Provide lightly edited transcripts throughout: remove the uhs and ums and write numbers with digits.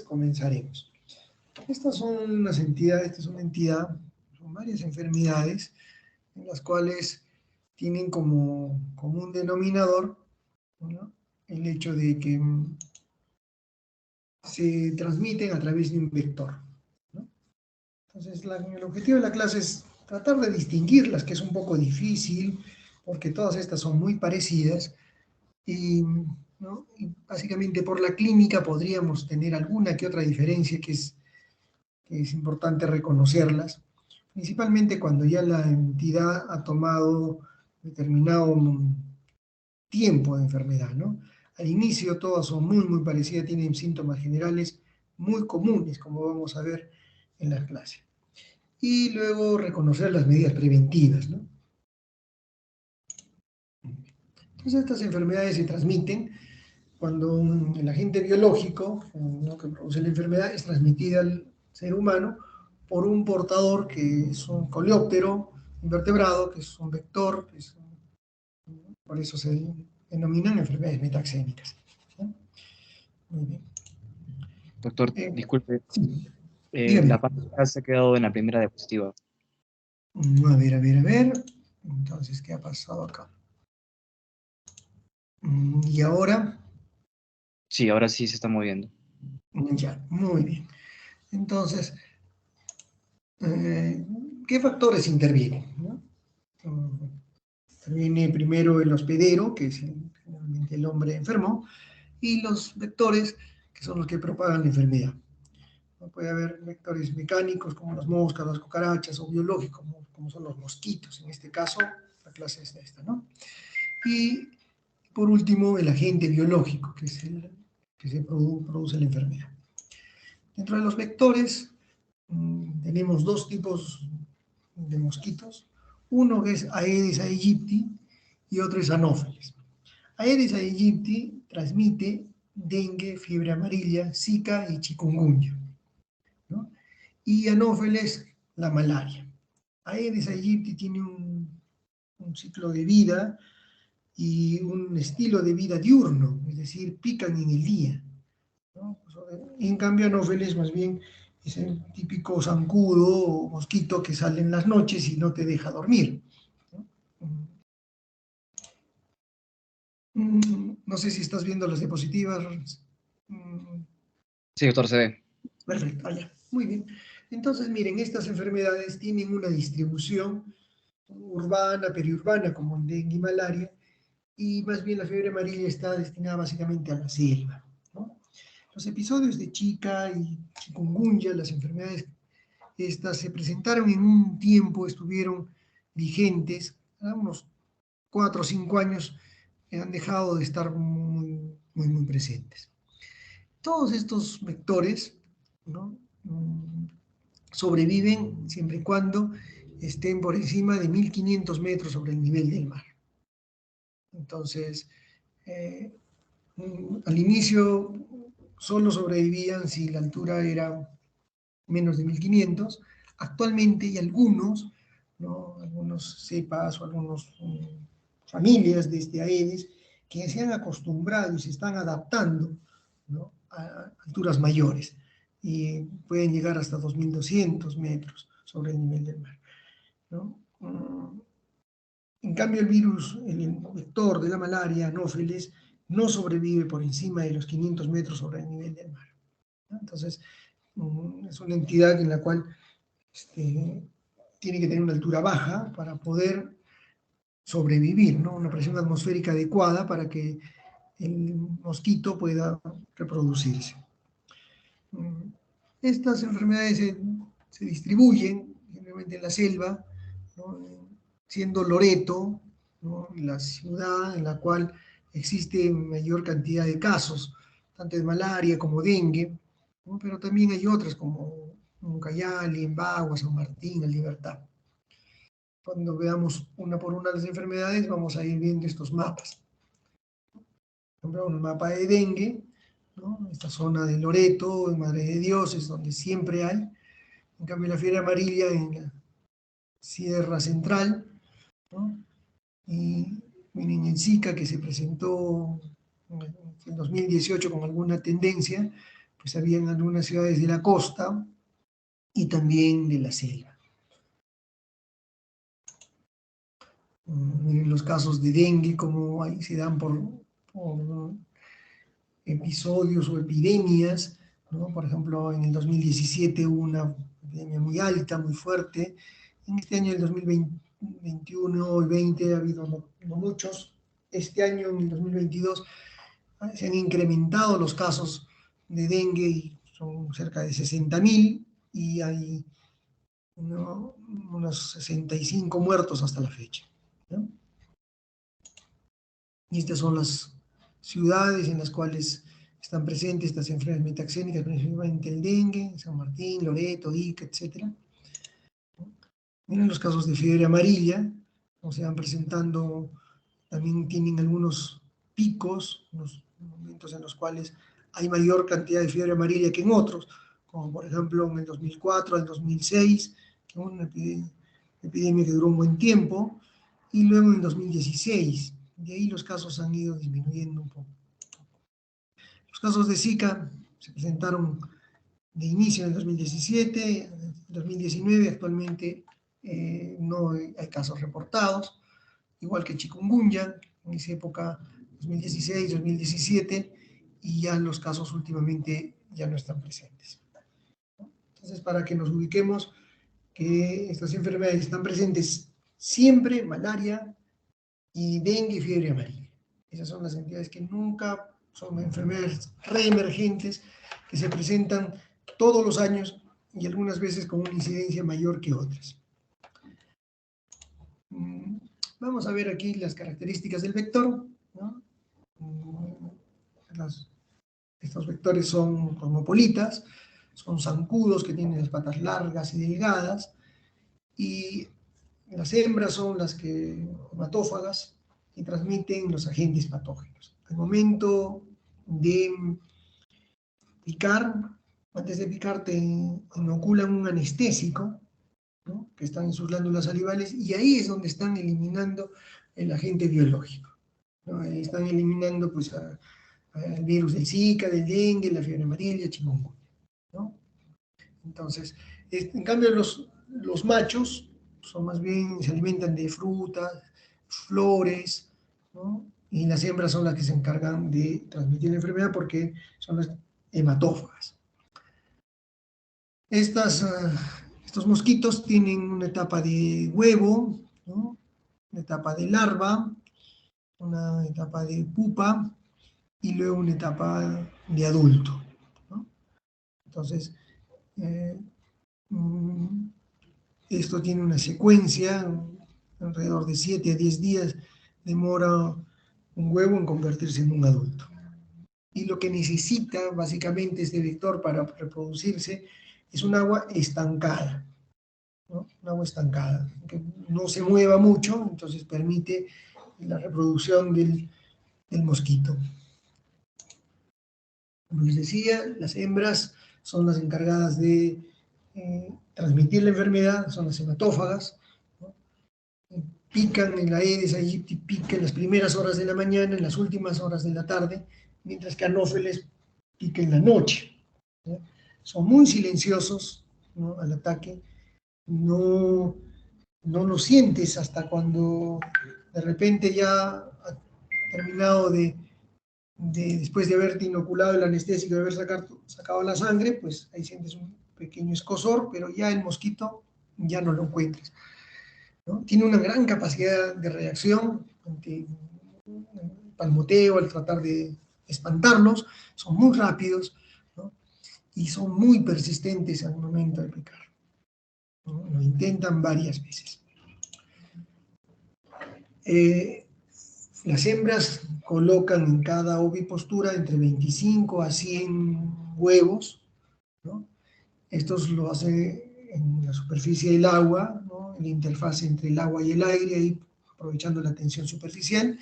Comenzaremos. Estas son unas entidades, esta es una entidad, son varias enfermedades en las cuales tienen como común denominador, ¿no?, el hecho de que se transmiten a través de un vector, ¿no? Entonces, el objetivo de la clase es tratar de distinguirlas, que es un poco difícil, porque todas estas son muy parecidas, ¿no? Y básicamente por la clínica podríamos tener alguna que otra diferencia que es importante reconocerlas, principalmente cuando ya la entidad ha tomado determinado tiempo de enfermedad, ¿no? Al inicio todas son muy parecidas, tienen síntomas generales muy comunes, como vamos a ver en la clase. Y luego reconocer las medidas preventivas, ¿no? Entonces estas enfermedades se transmiten cuando el agente biológico, ¿no?, que produce la enfermedad es transmitida al ser humano por un portador que es un coleóptero invertebrado, que es un vector, por eso se denominan enfermedades metaxémicas, ¿sí? Muy bien. Doctor, disculpe, Sí, la dígame. pantalla se ha quedado en la primera diapositiva. A ver. Entonces, ¿qué ha pasado acá? ¿Y ahora? Sí, ahora sí se está moviendo. Ya, muy bien. Entonces, ¿qué factores intervienen, ¿no? Interviene primero el hospedero, que es generalmente el hombre enfermo, y los vectores, que son los que propagan la enfermedad. Puede haber vectores mecánicos, como las moscas, las cucarachas, o biológicos, como son los mosquitos. En este caso, la clase es esta, ¿no? Y, por último, el agente biológico, que es el que produce la enfermedad. Dentro de los vectores, tenemos dos tipos de mosquitos. Uno que es Aedes aegypti y otro es Anopheles. Aedes aegypti transmite dengue, fiebre amarilla, zika y chikungunya, ¿no? Y Anopheles, la malaria. Aedes aegypti tiene un ciclo de vida y un estilo de vida diurno, es decir, pican en el día, ¿no? En cambio, Anopheles más bien es el típico zancudo o mosquito que sale en las noches y no te deja dormir, ¿no? No sé si estás viendo las diapositivas. Sí, doctor, se ve. Perfecto, allá. Muy bien. Entonces, miren, estas enfermedades tienen una distribución urbana, periurbana, como el dengue y malaria, y más bien la fiebre amarilla está destinada básicamente a la selva, ¿no? Los episodios de Zika y chikungunya, las enfermedades estas se presentaron en un tiempo, estuvieron vigentes, unos 4 o 5 años, han dejado de estar muy presentes. Todos estos vectores, ¿no?, sobreviven siempre y cuando estén por encima de 1500 metros sobre el nivel del mar. Entonces, al inicio solo sobrevivían si la altura era menos de 1500. Actualmente hay algunos, ¿no?, algunos cepas o algunas familias de este Aedes que se han acostumbrado y se están adaptando, ¿no?, a alturas mayores y pueden llegar hasta 2200 metros sobre el nivel del mar, ¿no? En cambio, el virus, el vector de la malaria, Anopheles, no sobrevive por encima de los 500 metros sobre el nivel del mar, ¿no? Entonces, es una entidad en la cual tiene que tener una altura baja para poder sobrevivir, ¿no?, una presión atmosférica adecuada para que el mosquito pueda reproducirse. Estas enfermedades se distribuyen generalmente en la selva, ¿no?, siendo Loreto, ¿no?, la ciudad en la cual existe mayor cantidad de casos, tanto de malaria como dengue, ¿no?, pero también hay otras como Ucayali, Bagua, San Martín, La Libertad. Cuando veamos una por una las enfermedades, vamos a ir viendo estos mapas. Por ejemplo, un mapa de dengue, ¿no?, esta zona de Loreto, de Madre de Dios, es donde siempre hay. En cambio, la fiebre amarilla en la Sierra Central, ¿no? Y miren, en Zika, que se presentó en 2018 con alguna tendencia, pues habían algunas ciudades de la costa y también de la selva. Miren los casos de dengue, como ahí se dan por episodios o epidemias, ¿no? Por ejemplo, en el 2017 hubo una epidemia muy alta, muy fuerte. En este año, el 2021 y 20, ha habido no muchos. Este año, en el 2022, se han incrementado los casos de dengue, y son cerca de 60.000, y hay unos 65 muertos hasta la fecha, ¿no? Y estas son las ciudades en las cuales están presentes estas enfermedades metaxénicas, principalmente el dengue, San Martín, Loreto, Ica, etc. Miren los casos de fiebre amarilla, como se van presentando, también tienen algunos picos, unos momentos en los cuales hay mayor cantidad de fiebre amarilla que en otros, como por ejemplo en el 2004 al 2006, que fue una epidemia que duró un buen tiempo, y luego en 2016. De ahí los casos han ido disminuyendo un poco. Los casos de Zika se presentaron de inicio en el 2017, en 2019, actualmente no hay casos reportados, igual que chikungunya, en esa época 2016, 2017, y ya los casos últimamente ya no están presentes. Entonces, para que nos ubiquemos, que estas enfermedades están presentes siempre, malaria y dengue y fiebre amarilla. Esas son las entidades que nunca son enfermedades reemergentes, que se presentan todos los años y algunas veces con una incidencia mayor que otras. Vamos a ver aquí las características del vector, ¿no? Estos vectores son cosmopolitas, son zancudos que tienen las patas largas y delgadas, y las hembras son las que hematófagas y transmiten los agentes patógenos. Al momento de picar, antes de picar te inoculan un anestésico, ¿no? Que están en sus glándulas salivales, y ahí es donde están eliminando el agente biológico, ¿no? Ahí están eliminando pues, al virus del Zika, del dengue, la fiebre amarilla, chikungunya, ¿no? Entonces, en cambio los machos son más bien, se alimentan de frutas, flores, ¿no? Y las hembras son las que se encargan de transmitir la enfermedad porque son las hematófagas. Estos mosquitos tienen una etapa de huevo, ¿no? Una etapa de larva, una etapa de pupa y luego una etapa de adulto, ¿no? Entonces, esto tiene una secuencia, alrededor de 7 a 10 días demora un huevo en convertirse en un adulto. Y lo que necesita básicamente este vector para reproducirse es un agua estancada, ¿no? Un agua estancada, que no se mueva mucho, entonces permite la reproducción del mosquito. Como les decía, las hembras son las encargadas de transmitir la enfermedad, son las hematófagas, ¿no? Pican en la Aedes aegypti, pican en las primeras horas de la mañana, en las últimas horas de la tarde, mientras que Anopheles pica en la noche, ¿no? Son muy silenciosos, ¿no? Al ataque, no lo sientes hasta cuando de repente ya ha terminado después de haberte inoculado el anestésico, de haber sacado la sangre, pues ahí sientes un pequeño escozor, pero ya el mosquito ya no lo encuentras, ¿no? Tiene una gran capacidad de reacción ante el palmoteo, al tratar de espantarlos, son muy rápidos, ¿no? Y son muy persistentes al momento de picar, ¿no? Lo intentan varias veces. Las hembras colocan en cada ovipostura entre 25 a 100 huevos, ¿no? Estos lo hacen en la superficie del agua, ¿no? En la interfaz entre el agua y el aire, ahí aprovechando la tensión superficial,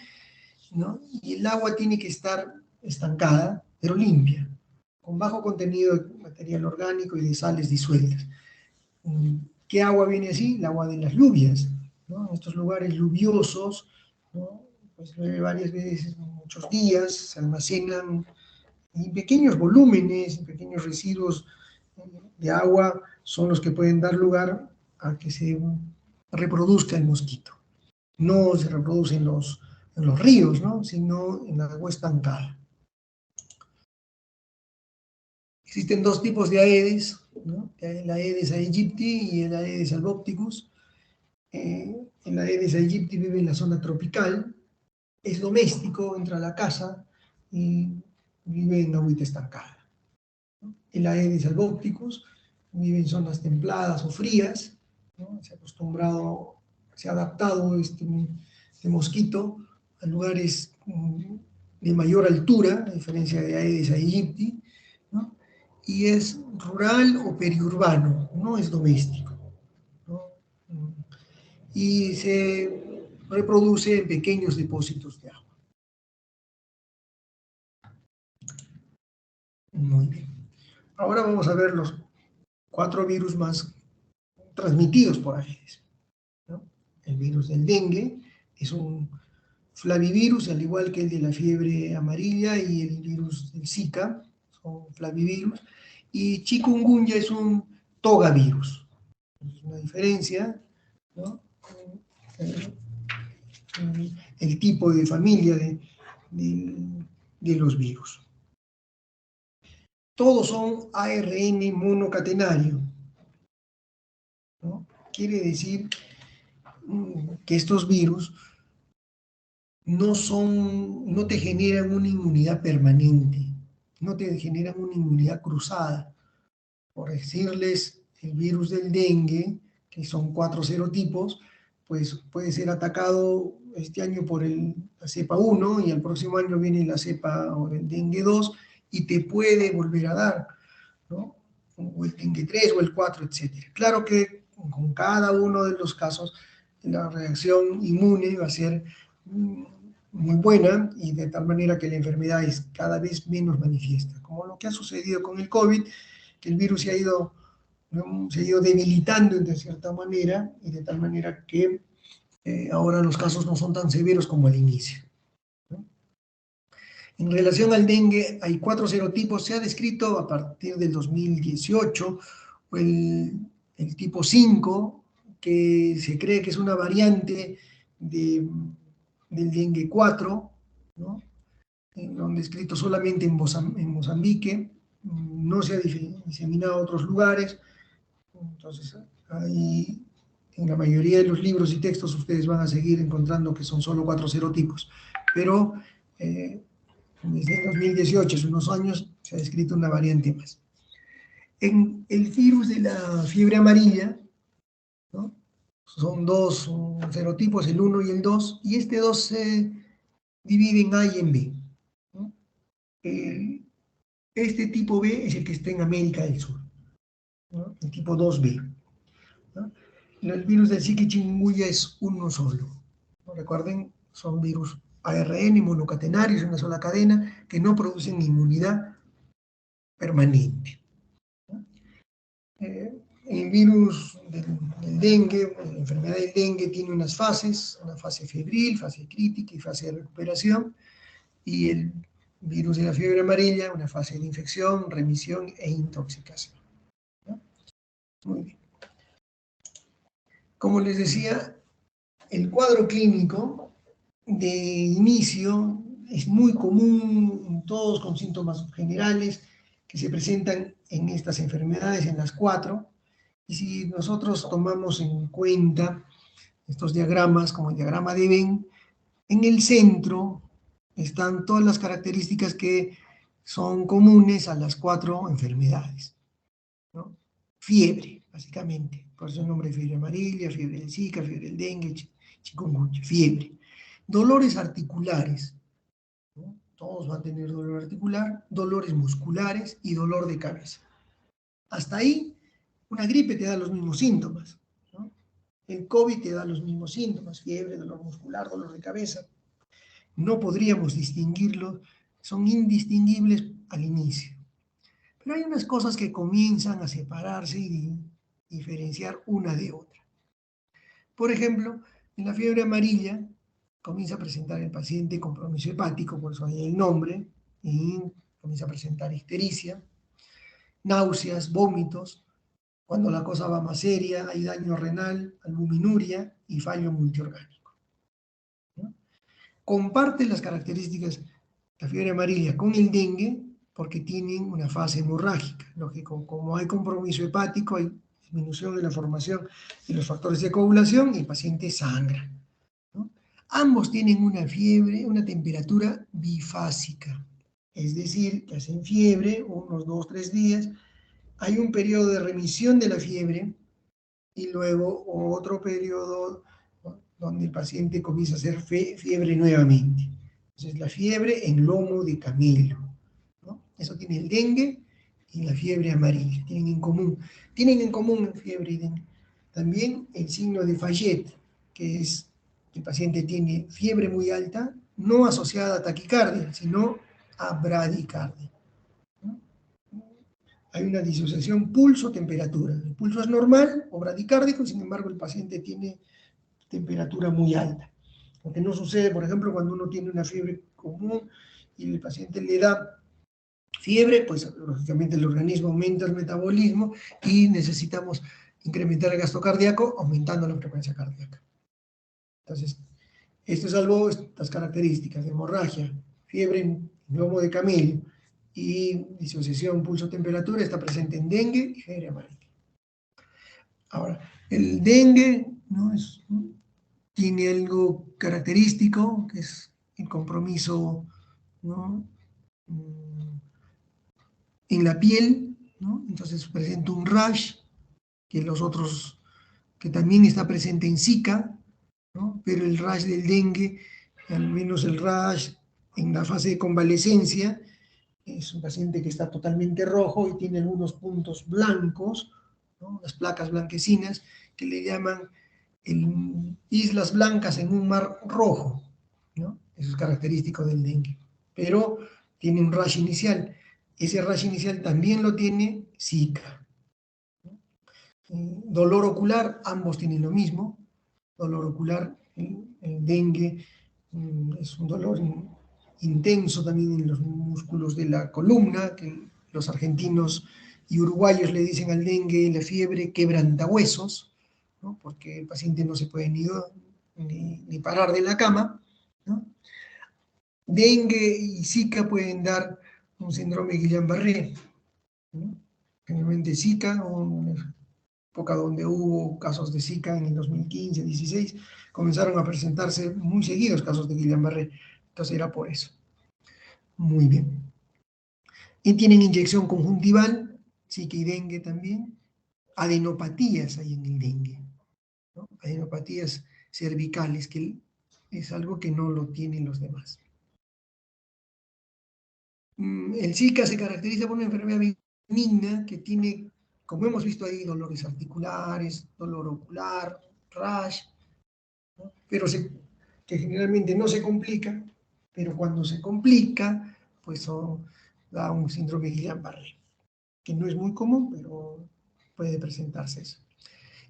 ¿no? Y el agua tiene que estar estancada, pero limpia, con bajo contenido de material orgánico y de sales disueltas. ¿Qué agua viene así? El agua de las lluvias, ¿no? En estos lugares lluviosos, ¿no? Pues llueve varias veces, muchos días, se almacenan Y pequeños volúmenes, pequeños residuos de agua son los que pueden dar lugar a que se reproduzca el mosquito. No se reproduce en los ríos, ¿no? Sino en la agua estancada. Existen dos tipos de Aedes, ¿no? El Aedes aegypti y el Aedes albopticus. El Aedes aegypti vive en la zona tropical, es doméstico, entra a la casa y vive en agüita estancada. El Aedes albopticus vive en zonas templadas o frías, ¿no? Se ha adaptado este mosquito a lugares de mayor altura, a diferencia de Aedes aegypti, ¿no? Y es rural o periurbano, no es doméstico, ¿no? Y se reproduce en pequeños depósitos de agua. Muy bien. Ahora vamos a ver los 4 virus más transmitidos por Aedes, ¿no? El virus del dengue es un flavivirus, al igual que el de la fiebre amarilla y el virus del Zika, son flavivirus, y chikungunya es un togavirus. Es una diferencia, ¿no? El tipo de familia de los virus. Todos son ARN monocatenario, ¿no? Quiere decir que estos virus no te generan una inmunidad permanente, no te generan una inmunidad cruzada. Por decirles, el virus del dengue, que son 4 serotipos, pues puede ser atacado este año por la cepa 1 y el próximo año viene la cepa o el dengue 2 y te puede volver a dar, ¿no? O el dengue 3 o el 4, etc. Claro que con cada uno de los casos la reacción inmune va a ser muy buena y de tal manera que la enfermedad es cada vez menos manifiesta, como lo que ha sucedido con el COVID, que el virus se ha ido debilitando de cierta manera y de tal manera que ahora los casos no son tan severos como al inicio, ¿no? En relación al dengue, hay 4 serotipos, se ha descrito a partir del 2018 el tipo 5, que se cree que es una variante del dengue 4, ¿no? Lo han descrito solamente en Mozambique, no se ha diseminado a otros lugares. Entonces, ahí en la mayoría de los libros y textos ustedes van a seguir encontrando que son solo 4 serotipos, pero desde el 2018, hace unos años, se ha descrito una variante más. En el virus de la fiebre amarilla, ¿no? Son 2 serotipos, el 1 y el 2, y este 2 se divide en A y en B, ¿no? Este tipo B es el que está en América del Sur, ¿no? El tipo 2B, ¿no? El virus del Zika y chikungunya es uno solo, ¿no? Recuerden, son virus ARN monocatenarios, una sola cadena, que no producen inmunidad permanente, ¿no? El virus del dengue, la enfermedad del dengue tiene unas fases, una fase febril, fase crítica y fase de recuperación, y el virus de la fiebre amarilla, una fase de infección, remisión e intoxicación, ¿no? Muy bien. Como les decía, el cuadro clínico de inicio es muy común, todos con síntomas generales que se presentan en estas enfermedades, en las 4, y si nosotros tomamos en cuenta estos diagramas como el diagrama de Venn, en el centro están todas las características que son comunes a las 4 enfermedades, ¿no? Fiebre, básicamente, por eso el nombre de fiebre amarilla, fiebre del Zika, fiebre del dengue, chikungunya, fiebre. Dolores articulares, ¿no? Todos van a tener dolor articular, dolores musculares y dolor de cabeza. Hasta ahí, una gripe te da los mismos síntomas, ¿no? El COVID te da los mismos síntomas, fiebre, dolor muscular, dolor de cabeza. No podríamos distinguirlos, son indistinguibles al inicio. Pero hay unas cosas que comienzan a separarse y diferenciar una de otra. Por ejemplo, en la fiebre amarilla comienza a presentar el paciente compromiso hepático, por eso hay el nombre, y comienza a presentar ictericia, náuseas, vómitos. Cuando la cosa va más seria, hay daño renal, albuminuria y fallo multiorgánico, ¿no? Comparte las características de la fiebre amarilla con el dengue porque tienen una fase hemorrágica. Lógico, como hay compromiso hepático, hay disminución de la formación de los factores de coagulación y el paciente sangra, ¿no? Ambos tienen una fiebre, una temperatura bifásica, es decir, que hacen fiebre unos 2-3 días, hay un periodo de remisión de la fiebre y luego otro periodo, ¿no?, donde el paciente comienza a hacer fiebre nuevamente. Entonces, la fiebre en lomo de camello, ¿no? Eso tiene el dengue y la fiebre amarilla, tienen en común. Tienen en común fiebre y dengue. También el signo de Fayette, que es que el paciente tiene fiebre muy alta, no asociada a taquicardia, sino a bradicardia, ¿no? Hay una disociación pulso-temperatura. El pulso es normal o bradicárdico, sin embargo el paciente tiene temperatura muy alta. Lo que no sucede, por ejemplo, cuando uno tiene una fiebre común y el paciente le da fiebre, pues lógicamente el organismo aumenta el metabolismo y necesitamos incrementar el gasto cardíaco aumentando la frecuencia cardíaca. Entonces, esto es algo, estas características de hemorragia, fiebre en lomo de camello y disociación pulso-temperatura está presente en dengue y fiebre amarilla. Ahora, el dengue, ¿no?, tiene algo característico, que es el compromiso, ¿no?, en la piel, ¿no? Entonces presenta un rash, que los otros, que también está presente en Zika, ¿no? Pero el rash del dengue, al menos el rash en la fase de convalecencia, es un paciente que está totalmente rojo y tiene algunos puntos blancos, ¿no?, las placas blanquecinas, que le llaman islas blancas en un mar rojo, ¿no? Eso es característico del dengue. Pero tiene un rash inicial. Ese rash inicial también lo tiene Zika, ¿no? Dolor ocular, ambos tienen lo mismo. Dolor ocular, el dengue es un dolor intenso también en los músculos de la columna, que los argentinos y uruguayos le dicen al dengue la fiebre quebrantahuesos, ¿no?, porque el paciente no se puede ni parar de la cama, ¿no? Dengue y Zika pueden dar un síndrome de Guillain-Barré, ¿no? Generalmente Zika, una época donde hubo casos de Zika en el 2015-16, comenzaron a presentarse muy seguidos casos de Guillain-Barré, entonces era por eso. Muy bien. Y tienen inyección conjuntival, Zika y dengue también. Adenopatías hay en el dengue, ¿no? Adenopatías cervicales, que es algo que no lo tienen los demás. El Zika se caracteriza por una enfermedad benigna que tiene, como hemos visto ahí, dolores articulares, dolor ocular, rash, ¿no?, pero que generalmente no se complica, pero cuando se complica, pues da un síndrome de Guillain-Barré, que no es muy común, pero puede presentarse eso.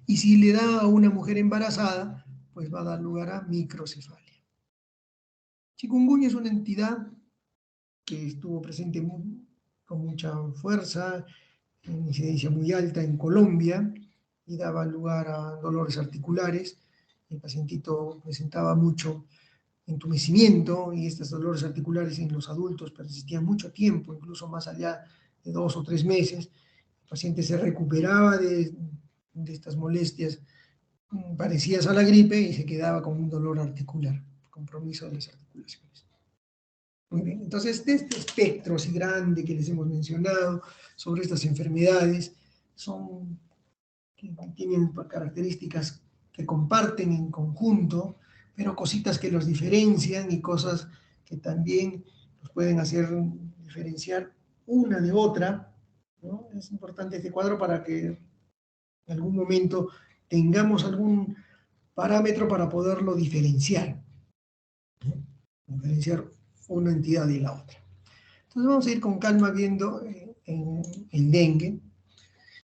Y si le da a una mujer embarazada, pues va a dar lugar a microcefalia. Chikungunya es una entidad que estuvo presente con mucha fuerza, en incidencia muy alta en Colombia, y daba lugar a dolores articulares. El pacientito presentaba mucho entumecimiento y estos dolores articulares en los adultos persistían mucho tiempo, incluso más allá de 2 o 3 meses. El paciente se recuperaba de estas molestias parecidas a la gripe y se quedaba con un dolor articular, compromiso de las articulaciones. Muy bien, entonces de este espectro así grande que les hemos mencionado sobre estas enfermedades, tienen características que comparten en conjunto, pero cositas que los diferencian y cosas que también los pueden hacer diferenciar una de otra, ¿no? Es importante este cuadro para que en algún momento tengamos algún parámetro para poderlo diferenciar, ¿no?, diferenciar una entidad de la otra. Entonces vamos a ir con calma viendo el dengue.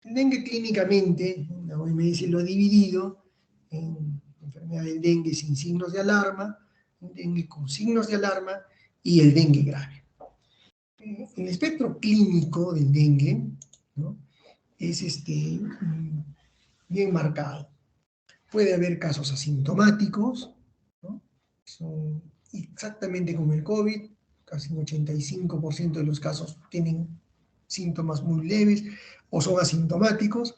El dengue clínicamente, la OMS lo ha dividido en enfermedad del dengue sin signos de alarma, el dengue con signos de alarma y el dengue grave. El espectro clínico del dengue, ¿no?, es bien marcado. Puede haber casos asintomáticos, ¿no?, son exactamente como el COVID, casi un 85% de los casos tienen síntomas muy leves o son asintomáticos.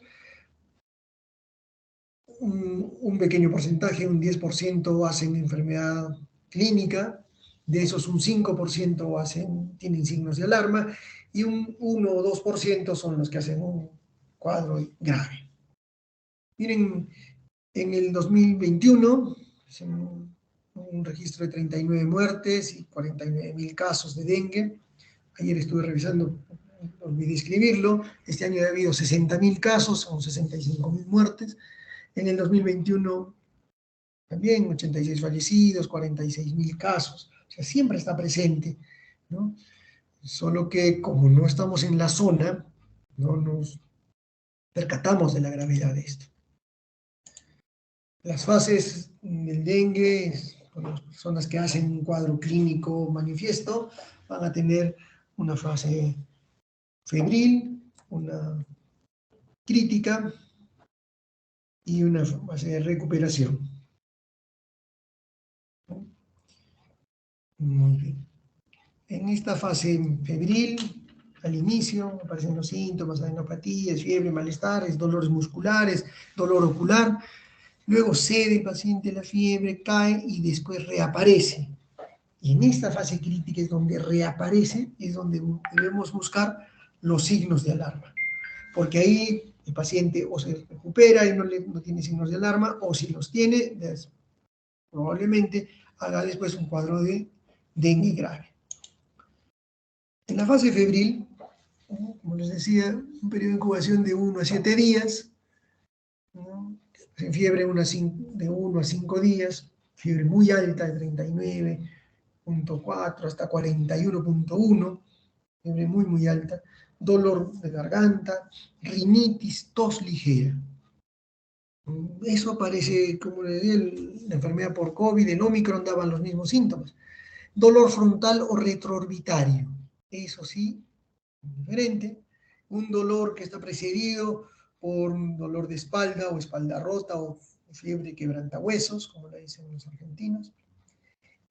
Un pequeño porcentaje, un 10% hacen enfermedad clínica, de esos un 5% tienen signos de alarma y un 1 o 2% son los que hacen un cuadro grave. Miren, en el 2021, un registro de 39 muertes y 49.000 casos de dengue. Ayer estuve revisando, olvidé escribirlo, este año ha habido 60.000 casos, son 65.000 muertes. En el 2021 también 86 fallecidos, 46.000 casos, o sea, siempre está presente, ¿no? Solo que como no estamos en la zona, no nos percatamos de la gravedad de esto. Las fases del dengue, con las personas que hacen un cuadro clínico manifiesto, van a tener una fase febril, una crítica y una fase de recuperación. Muy bien. En esta fase febril, al inicio, aparecen los síntomas, adenopatías, fiebre, malestares, dolores musculares, dolor ocular. Luego cede el paciente la fiebre, cae y después reaparece. Y en esta fase crítica es donde reaparece, es donde debemos buscar los signos de alarma. Porque ahí el paciente o se recupera y no tiene signos de alarma, o si los tiene, probablemente haga después un cuadro de dengue grave. En la fase febril, como les decía, un periodo de incubación de 1 a 7 días, ¿no?, en fiebre de 1 a 5 días, fiebre muy alta de 39.4 hasta 41.1, fiebre muy, muy alta, dolor de garganta, rinitis, tos ligera. Eso aparece, como les decía, la enfermedad por COVID, el Omicron daban los mismos síntomas. Dolor frontal o retroorbitario, eso sí, diferente. Un dolor que está precedido por un dolor de espalda o espalda rota o fiebre quebrantahuesos, como la dicen los argentinos.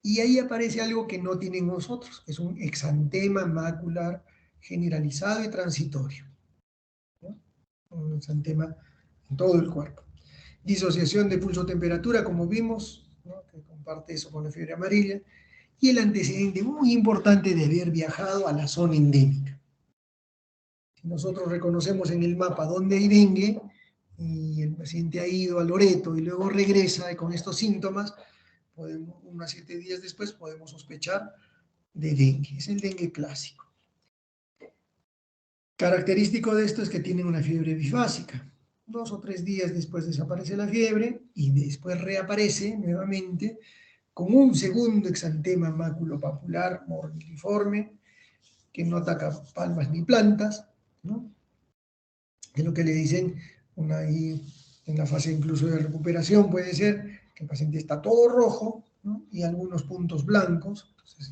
Y ahí aparece algo que no tienen nosotros, que es un exantema macular generalizado y transitorio, ¿no? Un exantema en todo el cuerpo. Disociación de pulso-temperatura, como vimos, ¿no?, que comparte eso con la fiebre amarilla, y el antecedente muy importante de haber viajado a la zona endémica. Si nosotros reconocemos en el mapa dónde hay dengue y el paciente ha ido a Loreto y luego regresa con estos síntomas, 1 a 7 días después podemos sospechar de dengue. Es el dengue clásico. Característico de esto es que tienen una fiebre bifásica. 2 o 3 días después desaparece la fiebre y después reaparece nuevamente con un segundo exantema maculopapular morbilliforme que no ataca palmas ni plantas, ¿no?, es lo que le dicen ahí en la fase incluso de recuperación. Puede ser que el paciente está todo rojo, ¿no?, y algunos puntos blancos. Entonces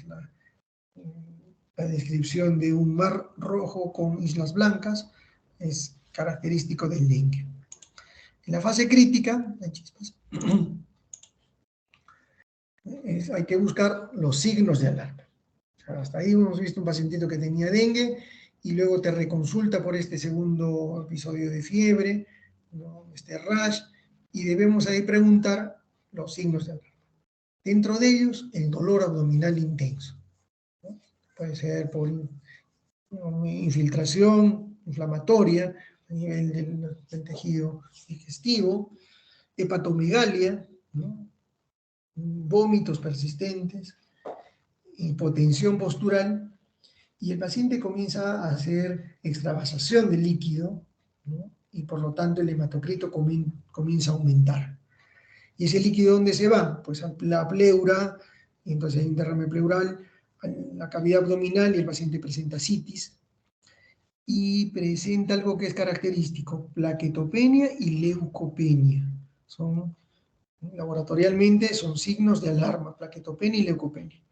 la descripción de un mar rojo con islas blancas es característico del dengue. En la fase crítica, hay que buscar los signos de alarma. Hasta ahí hemos visto un pacientito que tenía dengue y luego te reconsulta por este segundo episodio de fiebre, ¿no?, este rash, y debemos ahí preguntar los signos de alarma. Dentro de ellos, el dolor abdominal intenso, ¿no? Puede ser por infiltración inflamatoria a nivel del tejido digestivo, hepatomegalia, ¿no?, vómitos persistentes, hipotensión postural, y el paciente comienza a hacer extravasación de líquido, ¿no?, y por lo tanto el hematocrito comienza a aumentar. ¿Y ese líquido dónde se va? Pues a la pleura, y entonces hay un derrame pleural, la cavidad abdominal, y el paciente presenta citis, y presenta algo que es característico, plaquetopenia y leucopenia. Laboratorialmente son signos de alarma, plaquetopenia y leucopenia.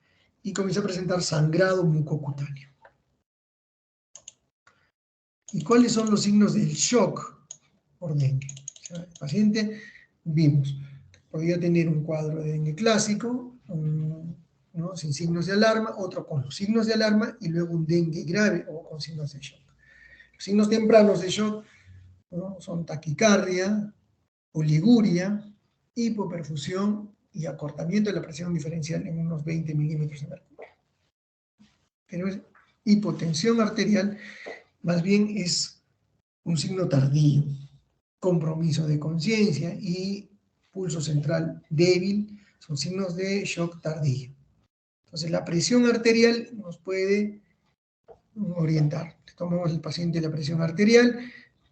Y comienza a presentar sangrado mucocutáneo. ¿Y cuáles son los signos del shock por dengue? O sea, el paciente, vimos, podía tener un cuadro de dengue clásico, ¿no?, sin signos de alarma, otro con los signos de alarma y luego un dengue grave o con signos de shock. Los signos tempranos de shock, ¿no?, son taquicardia, oliguria, hipoperfusión y acortamiento de la presión diferencial en unos 20 milímetros de mercurio. Pero es hipotensión arterial, más bien es un signo tardío, compromiso de conciencia y pulso central débil, son signos de shock tardío. Entonces la presión arterial nos puede orientar. Tomamos al paciente la presión arterial,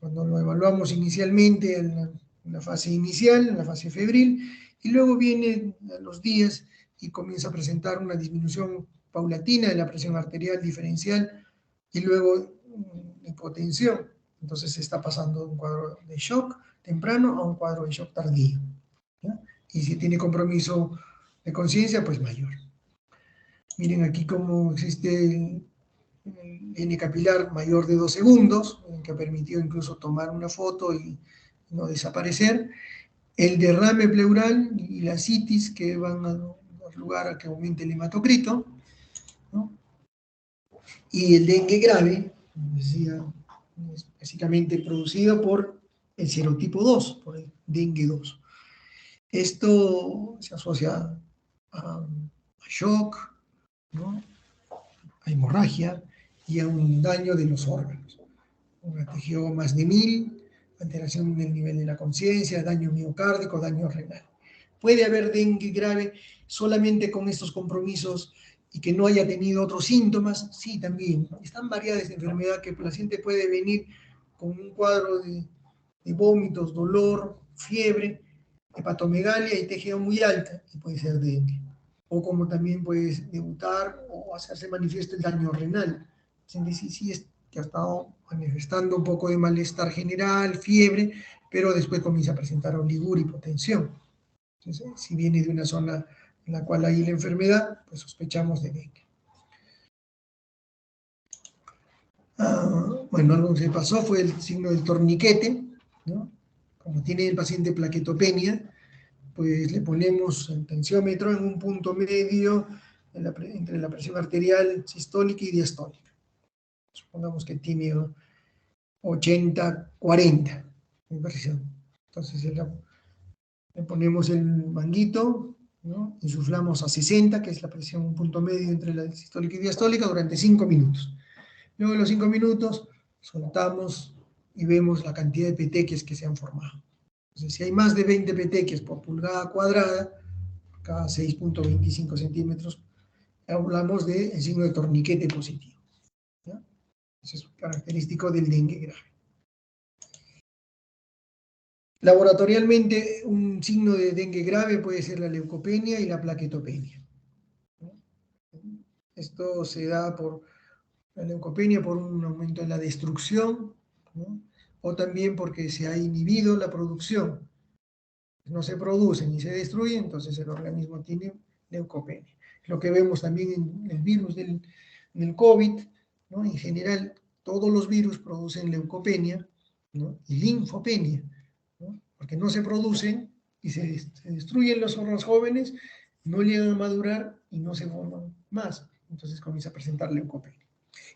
cuando lo evaluamos inicialmente en la fase inicial, en la fase febril, y luego viene a los días y comienza a presentar una disminución paulatina de la presión arterial diferencial y luego hipotensión. Entonces se está pasando de un cuadro de shock temprano a un cuadro de shock tardío, ¿ya? Y si tiene compromiso de conciencia, pues mayor. Miren aquí cómo existe el N capilar mayor de 2 segundos, que ha permitido incluso tomar una foto y no desaparecer. El derrame pleural y la citis que van a dar lugar a que aumente el hematocrito, ¿no? Y el dengue grave, como decía, es básicamente producido por el serotipo 2, por el dengue 2. Esto se asocia a shock, ¿no?, a hemorragia y a un daño de los órganos. Un tejido más de 1000, alteración del nivel de la conciencia, daño miocárdico, daño renal. ¿Puede haber dengue grave solamente con estos compromisos y que no haya tenido otros síntomas? Sí, también. Están variadas de enfermedad que el paciente puede venir con un cuadro de vómitos, dolor, fiebre, hepatomegalia y TGO muy alta, y puede ser dengue. O como también puede debutar o hacerse manifiesto el daño renal. Sí, que ha estado manifestando un poco de malestar general, fiebre, pero después comienza a presentar oliguria y hipotensión. Entonces, si viene de una zona en la cual hay la enfermedad, pues sospechamos de dengue. Bueno, algo que se pasó fue el signo del torniquete, ¿no? Como tiene el paciente plaquetopenia, pues le ponemos el tensiómetro en un punto medio entre la presión arterial sistólica y diastólica. Supongamos que tiene 80-40 en presión. Entonces le ponemos el manguito, ¿no?, insuflamos a 60, que es la presión, un punto medio entre la sistólica y diastólica, durante 5 minutos. Luego de los 5 minutos soltamos y vemos la cantidad de petequias que se han formado. Entonces, si hay más de 20 petequias por pulgada cuadrada, cada 6.25 centímetros, hablamos del signo de torniquete positivo, ¿ya? Eso es característico del dengue grave. Laboratorialmente, un signo de dengue grave puede ser la leucopenia y la plaquetopenia, ¿no? Esto se da por la leucopenia, por un aumento en la destrucción, ¿no?, o también porque se ha inhibido la producción. No se produce ni se destruye, entonces el organismo tiene leucopenia. Lo que vemos también en el virus del COVID, ¿no? En general, todos los virus producen leucopenia, ¿no?, y linfopenia, ¿no?, porque no se producen y se destruyen los órganos jóvenes, no llegan a madurar y no se forman más. Entonces comienza a presentar leucopenia.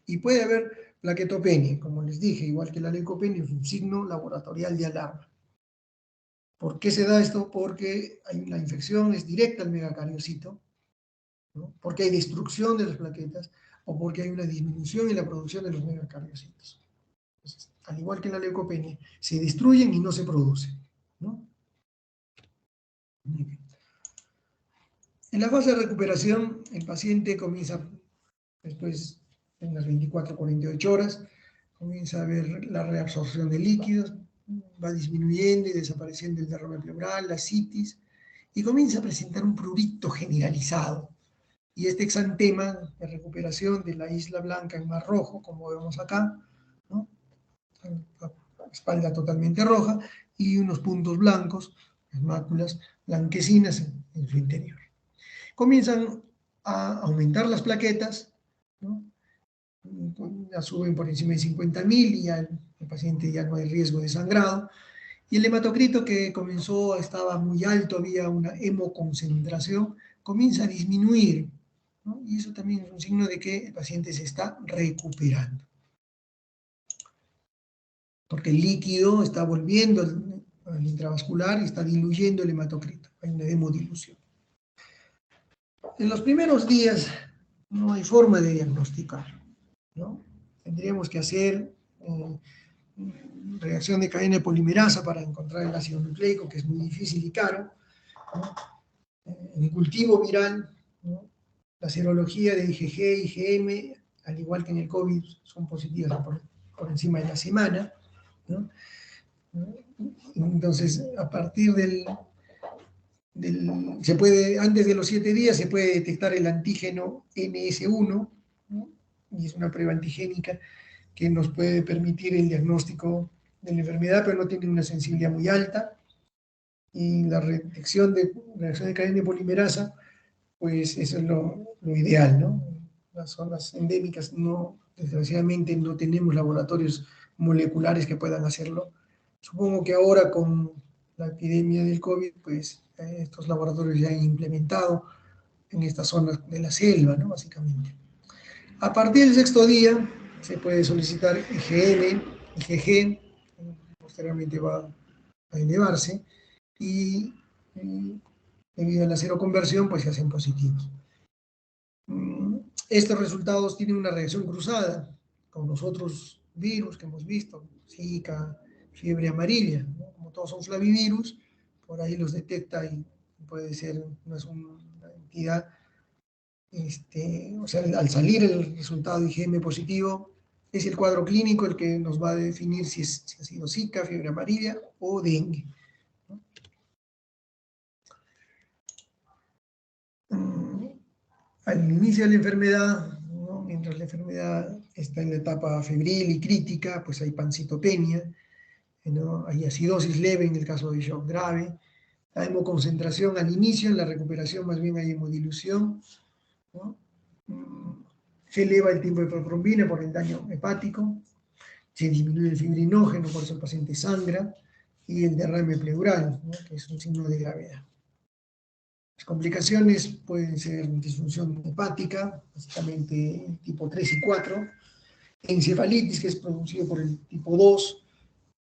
Y puede haber plaquetopenia, como les dije, igual que la leucopenia, es un signo laboratorial de alarma. ¿Por qué se da esto? Porque la infección es directa al megacariocito, ¿no?, porque hay destrucción de las plaquetas o porque hay una disminución en la producción de los megacariocitos. Entonces, al igual que la leucopenia, se destruyen y no se producen, ¿no? Muy bien. En la fase de recuperación, el paciente comienza, después de unas 24-48 horas, comienza a ver la reabsorción de líquidos, va disminuyendo y desapareciendo el derrame pleural, la citis, y comienza a presentar un prurito generalizado. Y este exantema de recuperación de la isla blanca en mar rojo, como vemos acá, ¿no?, la espalda totalmente roja y unos puntos blancos, las máculas blanquecinas en su interior. Comienzan a aumentar las plaquetas, ¿no?, ya suben por encima de 50.000 y ya el paciente ya no hay riesgo de sangrado. Y el hematocrito que comenzó, estaba muy alto, había una hemoconcentración, comienza a disminuir, ¿no? Y eso también es un signo de que el paciente se está recuperando. Porque el líquido está volviendo al intravascular y está diluyendo el hematocrito. Hay una hemodilución. En los primeros días no hay forma de diagnosticar, ¿no? Tendríamos que hacer reacción de cadena de polimerasa para encontrar el ácido nucleico, que es muy difícil y caro, ¿no? En cultivo viral, ¿no? La serología de IgG, IgM, al igual que en el COVID, son positivas por encima de la semana, ¿no? Entonces, a partir se puede, antes de los 7 días se puede detectar el antígeno NS1, ¿no? Y es una prueba antigénica que nos puede permitir el diagnóstico de la enfermedad, pero no tiene una sensibilidad muy alta. Y la detección de reacción de cadena de polimerasa, pues eso es lo ideal, ¿no? Las zonas endémicas, desgraciadamente no tenemos laboratorios moleculares que puedan hacerlo. Supongo que ahora con la epidemia del COVID, pues estos laboratorios ya han implementado en estas zonas de la selva, ¿no? Básicamente. A partir del 6.º día se puede solicitar IgM, IgG, posteriormente va a elevarse, y debido a la seroconversión, pues se hacen positivos. Estos resultados tienen una reacción cruzada con los otros virus que hemos visto, Zika, fiebre amarilla, ¿no? Como todos son flavivirus, por ahí los detecta y puede ser, no es una entidad, o sea, al salir el resultado IgM positivo, es el cuadro clínico el que nos va a definir si ha sido Zika, fiebre amarilla o dengue, ¿no? Al inicio de la enfermedad, ¿no? Mientras la enfermedad está en la etapa febril y crítica, pues hay pancitopenia, ¿no? Hay acidosis leve en el caso de shock grave, la hemoconcentración al inicio, en la recuperación más bien hay hemodilución, ¿no? Se eleva el tiempo de protrombina por el daño hepático, se disminuye el fibrinógeno, por eso el paciente sangra, y el derrame pleural, ¿no? Que es un signo de gravedad. Las complicaciones pueden ser disfunción hepática, básicamente tipo 3 y 4, encefalitis, que es producido por el tipo 2,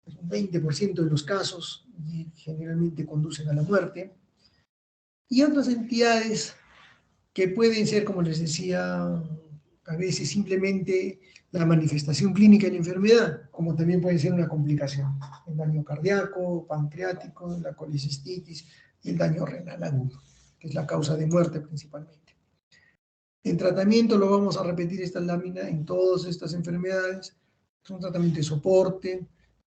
es un 20% de los casos y generalmente conducen a la muerte, y otras entidades que pueden ser, como les decía, a veces simplemente la manifestación clínica de la enfermedad, como también puede ser una complicación, el daño cardíaco, pancreático, la colicistitis y el daño renal agudo, que es la causa de muerte principalmente. En tratamiento lo vamos a repetir esta lámina en todas estas enfermedades. Es un tratamiento de soporte,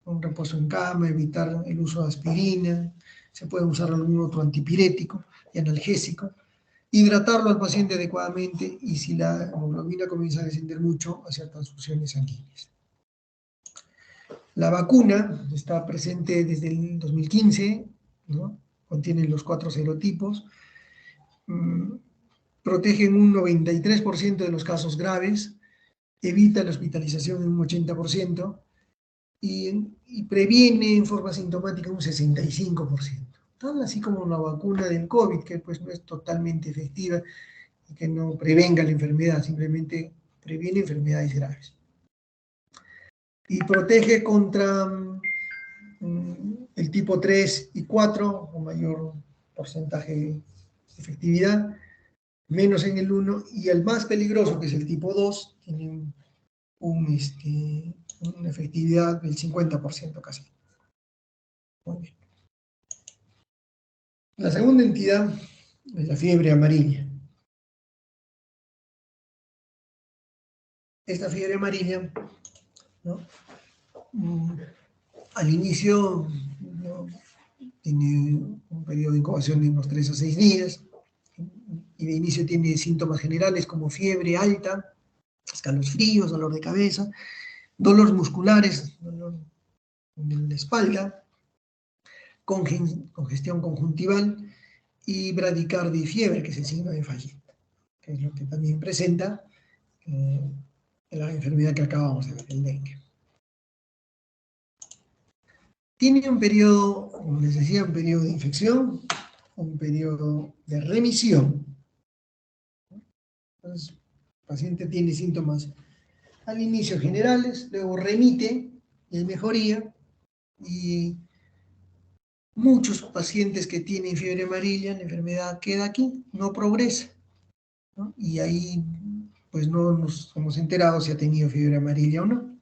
un reposo en cama, evitar el uso de aspirina, se puede usar algún otro antipirético y analgésico, hidratarlo al paciente adecuadamente y si la hemoglobina comienza a descender mucho, hacer transfusiones sanguíneas. La vacuna está presente desde el 2015, ¿no? Contiene los 4 serotipos, protege en un 93% de los casos graves, evita la hospitalización en un 80% y previene en forma sintomática un 65%. Tan así como la vacuna del COVID, que pues no es totalmente efectiva y que no prevenga la enfermedad, simplemente previene enfermedades graves. Y protege contra el tipo 3 y 4, con mayor porcentaje de efectividad, menos en el 1, y el más peligroso, que es el tipo 2, tiene una efectividad del 50% casi. Muy bien. La segunda entidad es la fiebre amarilla. Esta fiebre amarilla, ¿no? Al inicio, ¿no? Tiene un periodo de incubación de unos 3 a 6 días, y de inicio tiene síntomas generales como fiebre alta, escalofríos, dolor de cabeza, dolores musculares, dolor en la espalda, congestión conjuntival y bradicardia y fiebre, que es el signo de Fallot, que es lo que también presenta la enfermedad que acabamos de ver, el dengue. Tiene un periodo, como les decía, un periodo de infección, un periodo de remisión. Entonces, el paciente tiene síntomas al inicio generales, luego remite y hay mejoría, y muchos pacientes que tienen fiebre amarilla, la enfermedad queda aquí, no progresa, ¿no? Y ahí pues no nos hemos enterado si ha tenido fiebre amarilla o no.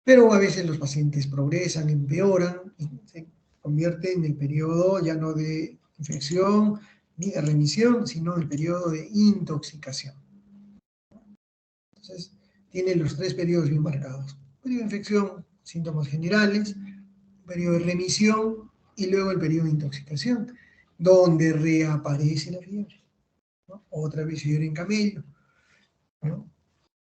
Pero a veces los pacientes progresan, empeoran y se convierte en el periodo ya no de infección ni de remisión, sino el periodo de intoxicación. Entonces, tiene los tres periodos bien marcados. Periodo de infección, síntomas generales, periodo de remisión y luego el periodo de intoxicación, donde reaparece la fiebre, ¿no? Otra vez fiebre en camello, ¿no?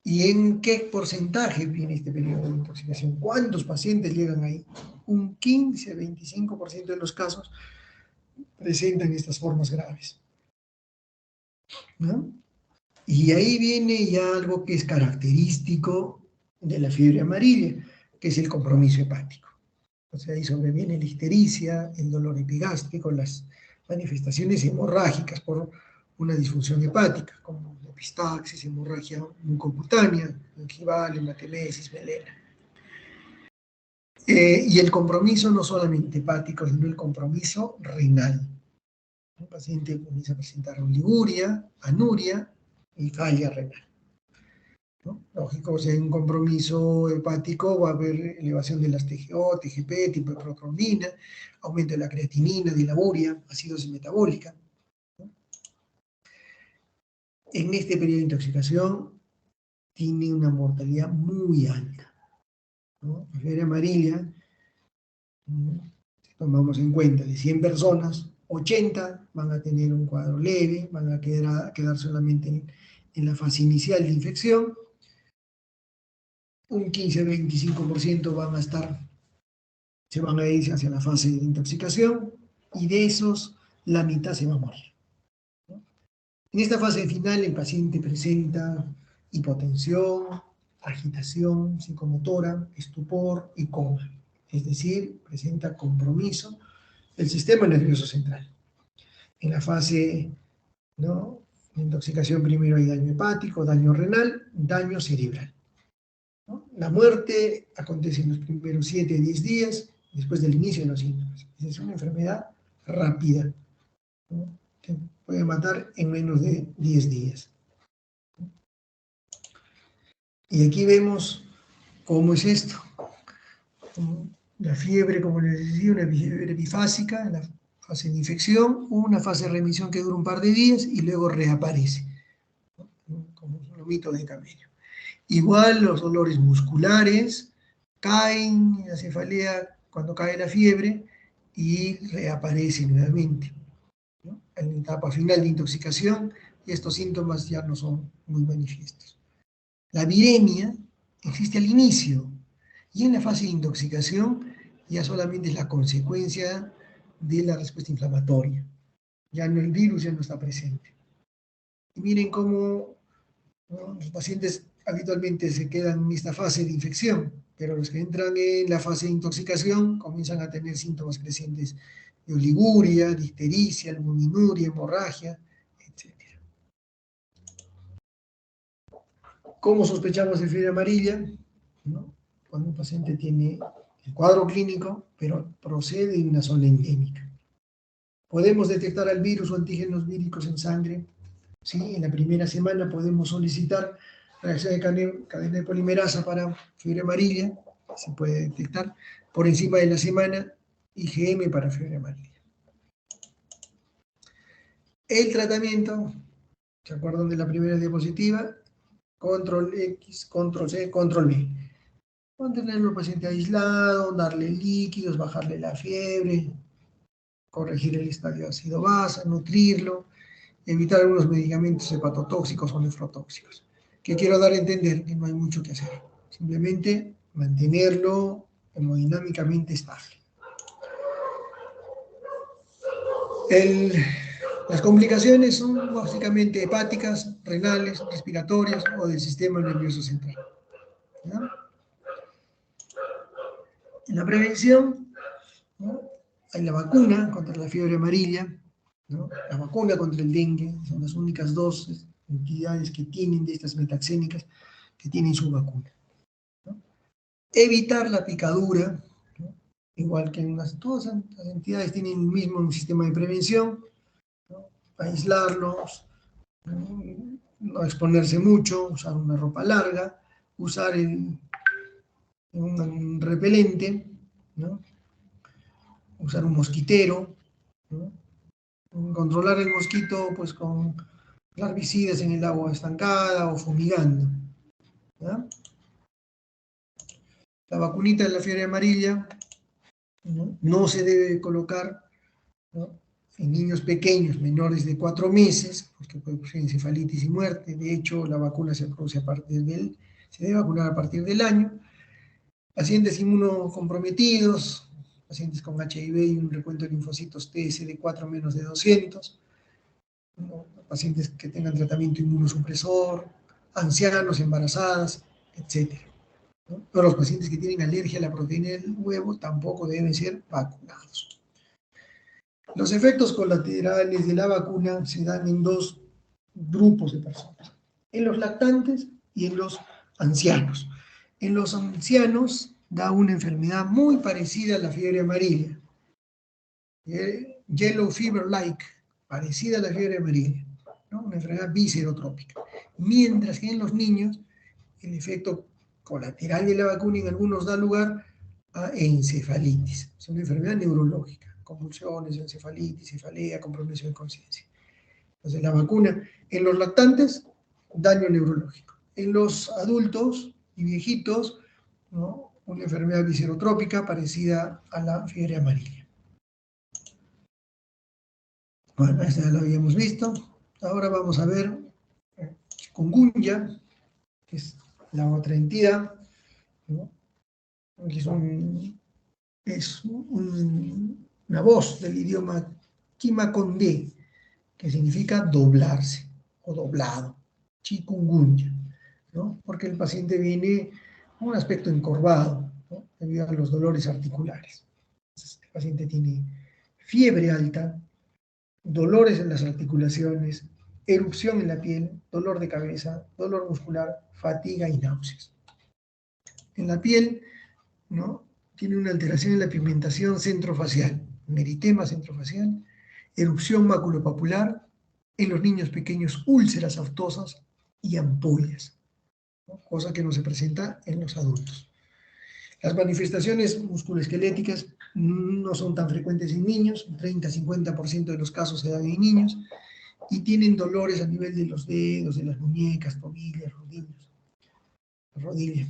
¿Y en qué porcentaje viene este periodo de intoxicación? ¿Cuántos pacientes llegan ahí? Un 15-25% de los casos presentan estas formas graves, ¿no? Y ahí viene ya algo que es característico de la fiebre amarilla, que es el compromiso hepático. O sea, ahí sobreviene la ictericia, el dolor epigástrico, las manifestaciones hemorrágicas por una disfunción hepática, como epistaxis, hemorragia mucocutánea, gingival, hematemesis, melena. Y el compromiso no solamente hepático, sino el compromiso renal. El paciente comienza a presentar oliguria, anuria y falla renal, ¿no? Lógico, si hay un compromiso hepático, va a haber elevación de las TGO, TGP, tipo de protrombina, aumento de la creatinina, de la urea, acidosis metabólica, ¿no? En este periodo de intoxicación tiene una mortalidad muy alta, ¿no? La fiebre amarilla, si tomamos en cuenta de 100 personas, 80 van a tener un cuadro leve, van a quedar solamente en la fase inicial de infección, un 15-25% van a estar, se van a ir hacia la fase de intoxicación, y de esos la mitad se va a morir, ¿no? En esta fase final el paciente presenta hipotensión, agitación psicomotora, estupor y coma, es decir, presenta compromiso del sistema nervioso central. En la fase, ¿no?, de intoxicación primero hay daño hepático, daño renal, daño cerebral, ¿no? La muerte acontece en los primeros 7 a 10 días después del inicio de los síntomas. Es una enfermedad rápida, ¿no?, que puede matar en menos de 10 días. Y aquí vemos cómo es esto. La fiebre, como les decía, una fiebre bifásica, en la fase de infección, una fase de remisión que dura un par de días y luego reaparece, ¿no?, como un lomito de camello. Igual los dolores musculares caen, la cefalea cuando cae la fiebre y reaparece nuevamente, ¿no?, en la etapa final de intoxicación, y estos síntomas ya no son muy manifiestos. La viremia existe al inicio, y en la fase de intoxicación ya solamente es la consecuencia de la respuesta inflamatoria. Ya no, el virus ya no está presente. Y miren cómo, ¿no?, los pacientes habitualmente se quedan en esta fase de infección, pero los que entran en la fase de intoxicación comienzan a tener síntomas crecientes de oliguria, de ictericia, albuminuria, hemorragia, etc. ¿Cómo sospechamos de fiebre amarilla? ¿No? Cuando un paciente tiene el cuadro clínico, pero procede de una zona endémica. ¿Podemos detectar al virus o antígenos víricos en sangre? Sí, en la primera semana podemos solicitar reacción de cadena de polimerasa para fiebre amarilla, se puede detectar. Por encima de la semana, IgM para fiebre amarilla. El tratamiento, ¿se acuerdan de la primera diapositiva? Control X, control C, control B. Mantenerlo al paciente aislado, darle líquidos, bajarle la fiebre, corregir el estadio ácido-basa, nutrirlo, evitar algunos medicamentos hepatotóxicos o nefrotóxicos. ¿Qué quiero dar a entender? Que no hay mucho que hacer. Simplemente mantenerlo hemodinámicamente estable. Las complicaciones son básicamente hepáticas, renales, respiratorias o del sistema nervioso central. ¿ya? En la prevención, ¿no? Hay la vacuna contra la fiebre amarilla, ¿no? La vacuna contra el dengue, son las únicas dos entidades que tienen de estas metaxénicas que tienen su vacuna, ¿no? Evitar la picadura, ¿no? Igual que todas las entidades tienen el mismo sistema de prevención, ¿no? Aislarlos, no exponerse mucho, usar una ropa larga, usar un repelente, ¿no? Usar un mosquitero, ¿no? Controlar el mosquito pues con larvicidas en el agua estancada o fumigando, ¿ya? La vacunita de la fiebre amarilla, ¿no? No se debe colocar, ¿no? En niños pequeños, menores de 4 meses, porque puede producir encefalitis y muerte. De hecho, la vacuna se produce se debe vacunar a partir del año. Pacientes inmunocomprometidos, pacientes con HIV y un recuento de linfocitos TSD4 menos de 200, ¿no? Pacientes que tengan tratamiento inmunosupresor, ancianos, embarazadas, etc., ¿no? Pero los pacientes que tienen alergia a la proteína del huevo tampoco deben ser vacunados. Los efectos colaterales de la vacuna se dan en dos grupos de personas, en los lactantes y en los ancianos. En los ancianos da una enfermedad muy parecida a la fiebre amarilla, yellow fever-like, parecida a la fiebre amarilla, ¿no? Una enfermedad viscerotrópica. Mientras que en los niños el efecto colateral de la vacuna en algunos da lugar a encefalitis. Es una enfermedad neurológica, convulsiones, encefalitis, cefalea, compromiso de conciencia. Entonces la vacuna en los lactantes, daño neurológico. En los adultos y viejitos, ¿no? Una enfermedad viscerotrópica parecida a la fiebre amarilla. Bueno, esta ya lo habíamos visto. Ahora vamos a ver chikungunya, que es la otra entidad, ¿no? Una voz del idioma Kimakondé, que significa doblarse o doblado, chikungunya, ¿no? Porque el paciente viene con un aspecto encorvado, ¿no? Debido a los dolores articulares. Entonces, el paciente tiene fiebre alta, dolores en las articulaciones, erupción en la piel, dolor de cabeza, dolor muscular, fatiga y náuseas. En la piel, ¿no? Tiene una alteración en la pigmentación centrofacial, un eritema centrofacial, erupción maculopapular, en los niños pequeños úlceras aftosas y ampollas, ¿no? Cosa que no se presenta en los adultos. Las manifestaciones musculoesqueléticas no son tan frecuentes en niños, el 30-50% de los casos se dan en niños, y tienen dolores a nivel de los dedos, de las muñecas, tobillas, rodillas.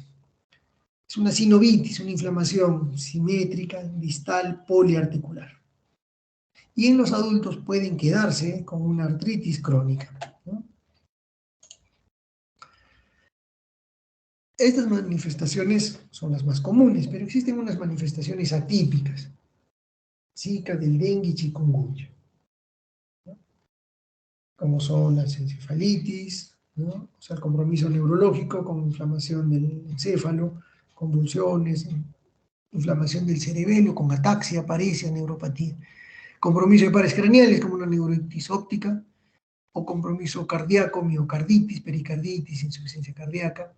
Es una sinovitis, una inflamación simétrica, distal, poliarticular. Y en los adultos pueden quedarse con una artritis crónica, ¿no? Estas manifestaciones son las más comunes, pero existen unas manifestaciones atípicas, Zika, del dengue y chikungunya, ¿no? Como son las encefalitis, ¿no? O sea, el compromiso neurológico con inflamación del encéfalo, convulsiones, inflamación del cerebelo con ataxia, paresia, neuropatía. Compromiso de pares craneales como una neuritis óptica, o compromiso cardíaco, miocarditis, pericarditis, insuficiencia cardíaca,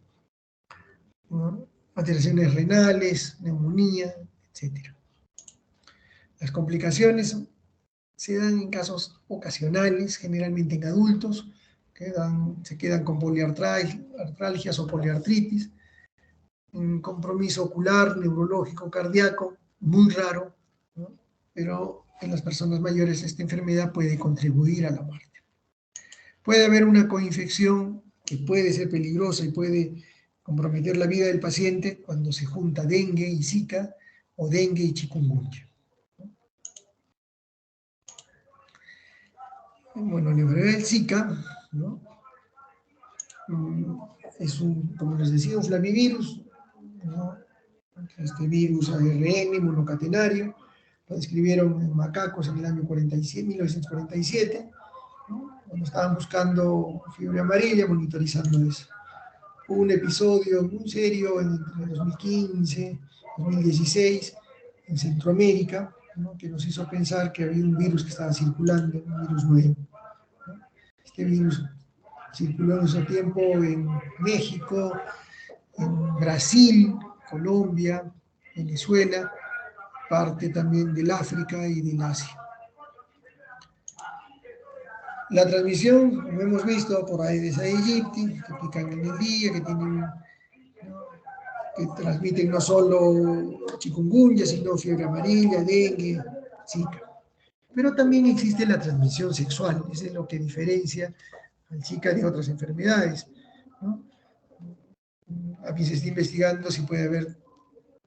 ¿no? Alteraciones renales, neumonía, etc. Las complicaciones se dan en casos ocasionales, generalmente en adultos, se quedan con poliartralgias o poliartritis, un compromiso ocular, neurológico, cardíaco, muy raro, ¿no? Pero en las personas mayores esta enfermedad puede contribuir a la muerte. Puede haber una coinfección que puede ser peligrosa y puede comprometer la vida del paciente cuando se junta dengue y Zika o dengue y chikungunya. Bueno, la enfermedad del Zika, ¿no? Es como les decía, un flavivirus, ¿no? Este virus ARN monocatenario, lo describieron en macacos en el año 1947, ¿no? Cuando estaban buscando fiebre amarilla, monitorizando eso. Hubo un episodio muy serio en 2015, 2016, en Centroamérica, ¿no? Que nos hizo pensar que había un virus que estaba circulando, un virus nuevo, ¿no? Este virus circuló en ese tiempo en México, en Brasil, Colombia, Venezuela, parte también del África y del Asia. La transmisión, como hemos visto, por Aedes aegypti, que pican en el día, que tienen, ¿no?, que transmiten no solo chikungunya, sino fiebre amarilla, dengue, zika. Pero también existe la transmisión sexual, eso es lo que diferencia al Zika de otras enfermedades, ¿no? A veces se está investigando si puede haber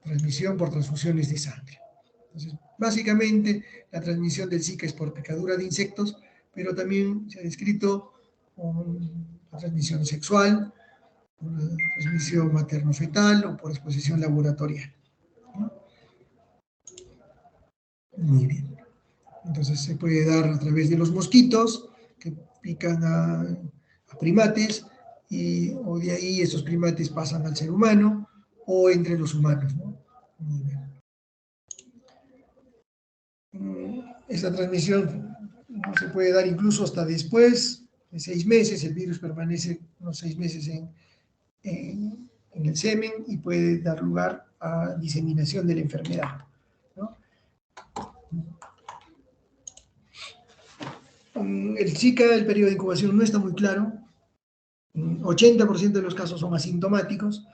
transmisión por transfusiones de sangre. Entonces, básicamente, la transmisión del Zika es por picadura de insectos, pero también se ha descrito la transmisión sexual, por la transmisión materno-fetal o por exposición laboratorial, ¿no? Muy bien. Entonces se puede dar a través de los mosquitos que pican a primates, o de ahí esos primates pasan al ser humano o entre los humanos, ¿no? Muy bien. Esta transmisión no se puede dar incluso hasta después de 6 meses. El virus permanece unos 6 meses en el semen y puede dar lugar a diseminación de la enfermedad, ¿no? El Zika, el periodo de incubación no está muy claro. 80% de los casos son asintomáticos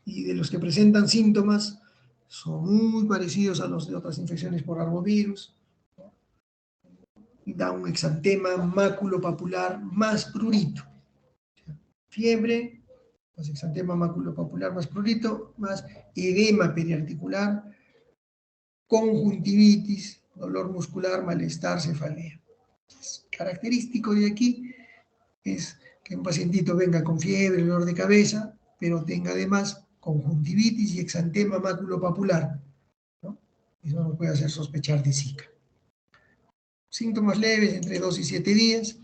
y de los que presentan síntomas son muy parecidos a los de otras infecciones por arbovirus. Da un exantema maculopapular más prurito. Fiebre, más exantema maculopapular más prurito, más edema periarticular, conjuntivitis, dolor muscular, malestar, cefalea. Característico de aquí es que un pacientito venga con fiebre, dolor de cabeza, pero tenga además conjuntivitis y exantema maculopapular, ¿no? Eso nos puede hacer sospechar de Zika. Síntomas leves entre 2 y 7 días.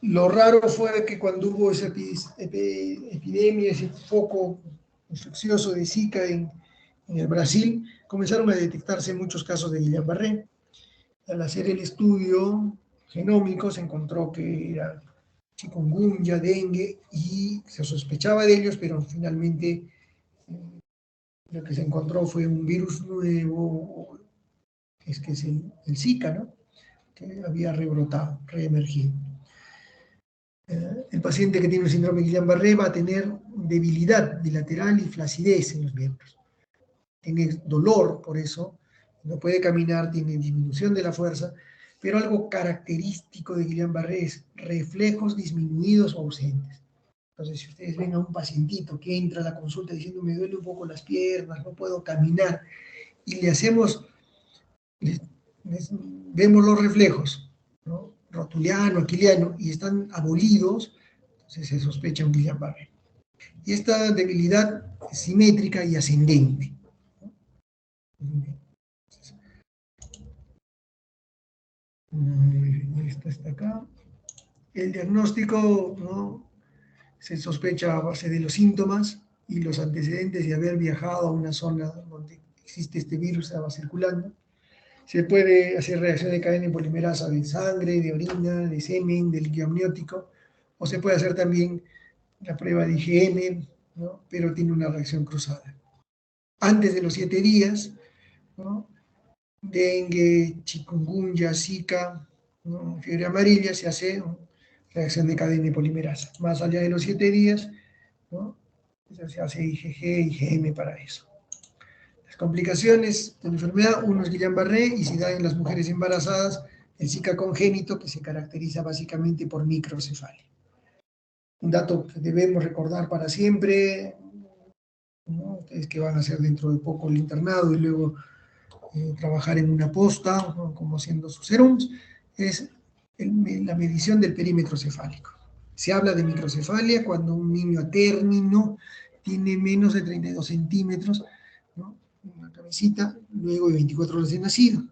Lo raro fue que cuando hubo esa epidemia, ese foco infeccioso de Zika en el Brasil, comenzaron a detectarse muchos casos de Guillain-Barré. Al hacer el estudio genómico se encontró que era chikungunya, dengue, y se sospechaba de ellos, pero finalmente lo que se encontró fue un virus nuevo, que es el Zika, ¿no?, que había rebrotado, reemergido. El paciente que tiene el síndrome de Guillain-Barré va a tener debilidad bilateral y flacidez en los miembros. Tiene dolor, por eso, no puede caminar, tiene disminución de la fuerza, pero algo característico de Guillain-Barré es reflejos disminuidos o ausentes. Entonces, si ustedes ven a un pacientito que entra a la consulta diciendo me duele un poco las piernas, no puedo caminar, y le hacemos, vemos los reflejos, ¿no?, rotuliano, aquiliano, y están abolidos, entonces se sospecha un Guillain-Barré. Y esta debilidad es simétrica y ascendente. Esto está acá. El diagnóstico, ¿no?, se sospecha a base de los síntomas y los antecedentes de haber viajado a una zona donde existe este virus, estaba circulando. Se puede hacer reacción de cadena polimerasa de sangre, de orina, de semen, del líquido amniótico, o se puede hacer también la prueba de IgM, ¿no?, pero tiene una reacción cruzada. Antes de los 7 días, ¿no?, dengue, chikungunya, Zika, ¿no?, fiebre amarilla, se hace reacción de cadena polimerasa. Más allá de los 7 días, ¿no?, se hace IgG, IgM para eso. Las complicaciones de la enfermedad, uno es Guillain-Barré, y si da en las mujeres embarazadas, el Zika congénito, que se caracteriza básicamente por microcefalia. Un dato que debemos recordar para siempre, ¿no?, ustedes que van a hacer dentro de poco el internado y luego trabajar en una posta, ¿no?, como haciendo sus serums, es la medición del perímetro cefálico. Se habla de microcefalia cuando un niño a término tiene menos de 32 centímetros, ¿no?, una cabecita, luego de 24 horas de nacido.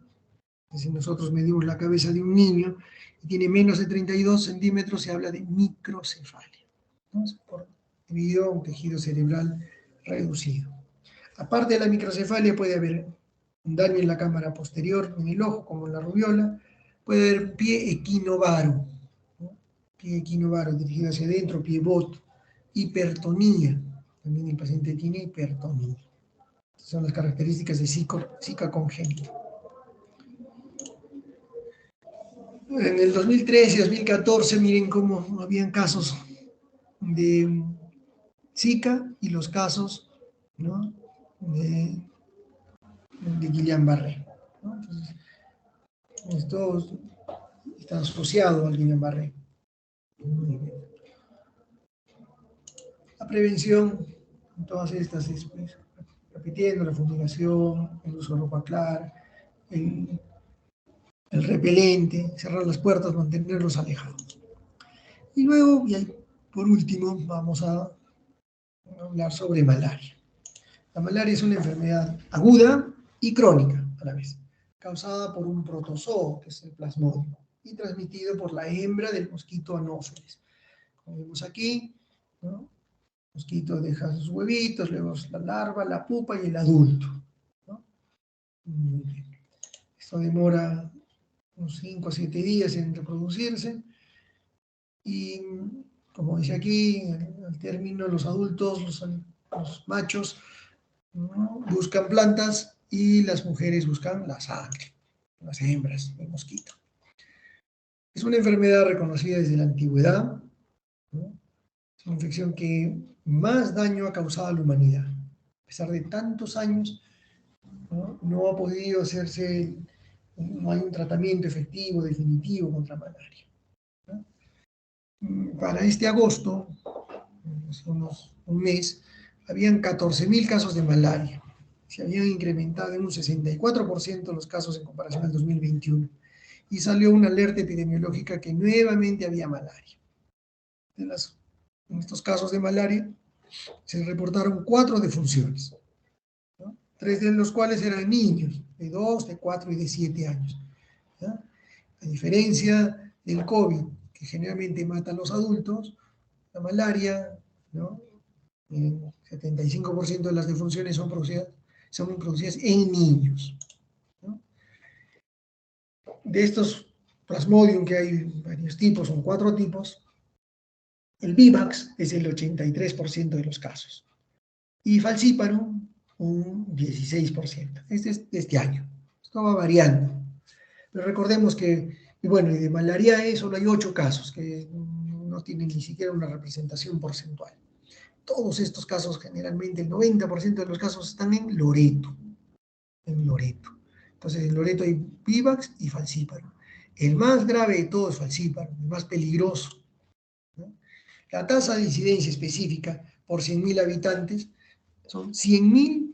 Entonces nosotros medimos la cabeza de un niño y tiene menos de 32 centímetros, se habla de microcefalia, ¿no? Debido a un tejido cerebral reducido. Aparte de la microcefalia, puede haber un daño en la cámara posterior, en el ojo, como en la rubiola, puede haber pie equinovaro, ¿no? Pie equinovaro dirigido hacia adentro, pie bot, hipertonía, también el paciente tiene hipertonía. Estas son las características de Zika congénita. En el 2013 y 2014, miren cómo habían casos de Zika y los casos, ¿no?, de Guillain-Barré, ¿no? Entonces, esto está asociado al Guillain-Barré. La prevención, todas estas, pues, repitiendo la fumigación, el uso de ropa clara, el repelente, cerrar las puertas, mantenerlos alejados. Y luego, por último, vamos a hablar sobre malaria. La malaria es una enfermedad aguda y crónica a la vez, causada por un protozoo, que es el plasmodium, y transmitido por la hembra del mosquito Anopheles. Como vemos aquí, ¿no?, el mosquito deja sus huevitos, luego la larva, la pupa y el adulto, ¿no? Muy bien. Esto demora unos 5 a 7 días en reproducirse y, como dice aquí, al término, los adultos, los machos, ¿no?, buscan plantas y las mujeres buscan la sangre, las hembras del mosquito. Es una enfermedad reconocida desde la antigüedad, ¿no? Es una infección que más daño ha causado a la humanidad. A pesar de tantos años, no ha podido hacerse, no hay un tratamiento efectivo, definitivo contra malaria, ¿no? Para este agosto, hace un mes, habían 14.000 casos de malaria. Se habían incrementado en un 64% los casos en comparación al 2021. Y salió una alerta epidemiológica que nuevamente había malaria. En estos casos de malaria se reportaron 4 defunciones, ¿no? 3 de los cuales eran niños de 2, de 4 y de 7 años, ¿ya? A diferencia del COVID, que generalmente mata a los adultos, la malaria, ¿no?, el 75% de las defunciones son producidas en niños, ¿no? De estos plasmodium, que hay varios tipos, son 4 tipos, el Vivax es el 83% de los casos, y falciparum un 16%. Este es de este año. Esto va variando. Pero recordemos que, y de malariae solo hay 8 casos, que no tienen ni siquiera una representación porcentual. Todos estos casos, generalmente el 90% de los casos, están en Loreto. Entonces, en Loreto hay Vivax y falciparum. El más grave de todos es falciparum, el más peligroso, ¿no? La tasa de incidencia específica por 100.000 habitantes son 100.000,